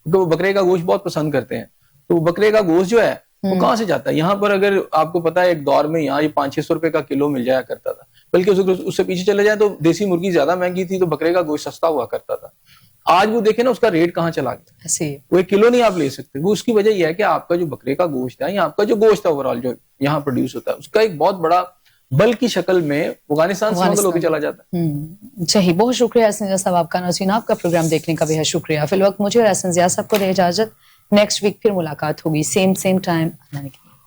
کیونکہ وہ بکرے کا گوشت بہت پسند کرتے ہیں, تو بکرے کا گوشت جو ہے وہ کہاں سے جاتا ہے. یہاں پر اگر آپ کو پتا ہے ایک دور میں یہاں یہ 500-600 روپے کا کلو مل جایا کرتا تھا, بلکہ اس سے پیچھے چلے جائیں تو دیسی مرغی زیادہ مہنگی تھی تو بکرے کا گوشت سستا ہوا کرتا تھا. آج وہ دیکھیں نا اس کا ریٹ کہاں چلا گیا, وہ 1 کلو نہیں آپ لے سکتے. وہ اس کی وجہ یہ ہے کہ آپ کا جو بکرے کا گوشت ہے یا آپ کا جو گوشت ہے اوور آل جو یہاں پروڈیوس ہوتا ہے اس کا ایک بہت بڑا بل کی شکل میں افغانستان سے ہو کے چلا جاتا ہے.
صحیح. بہت شکریہ احسن ضیاء صاحب آپ کا. ناظرین آپ کا پروگرام دیکھنے کا بے حد شکریہ. فی الوقت مجھے اور احسن ضیاء صاحب کو دے اجازت. نیکسٹ ویک پھر ملاقات ہوگی, سیم ٹائم.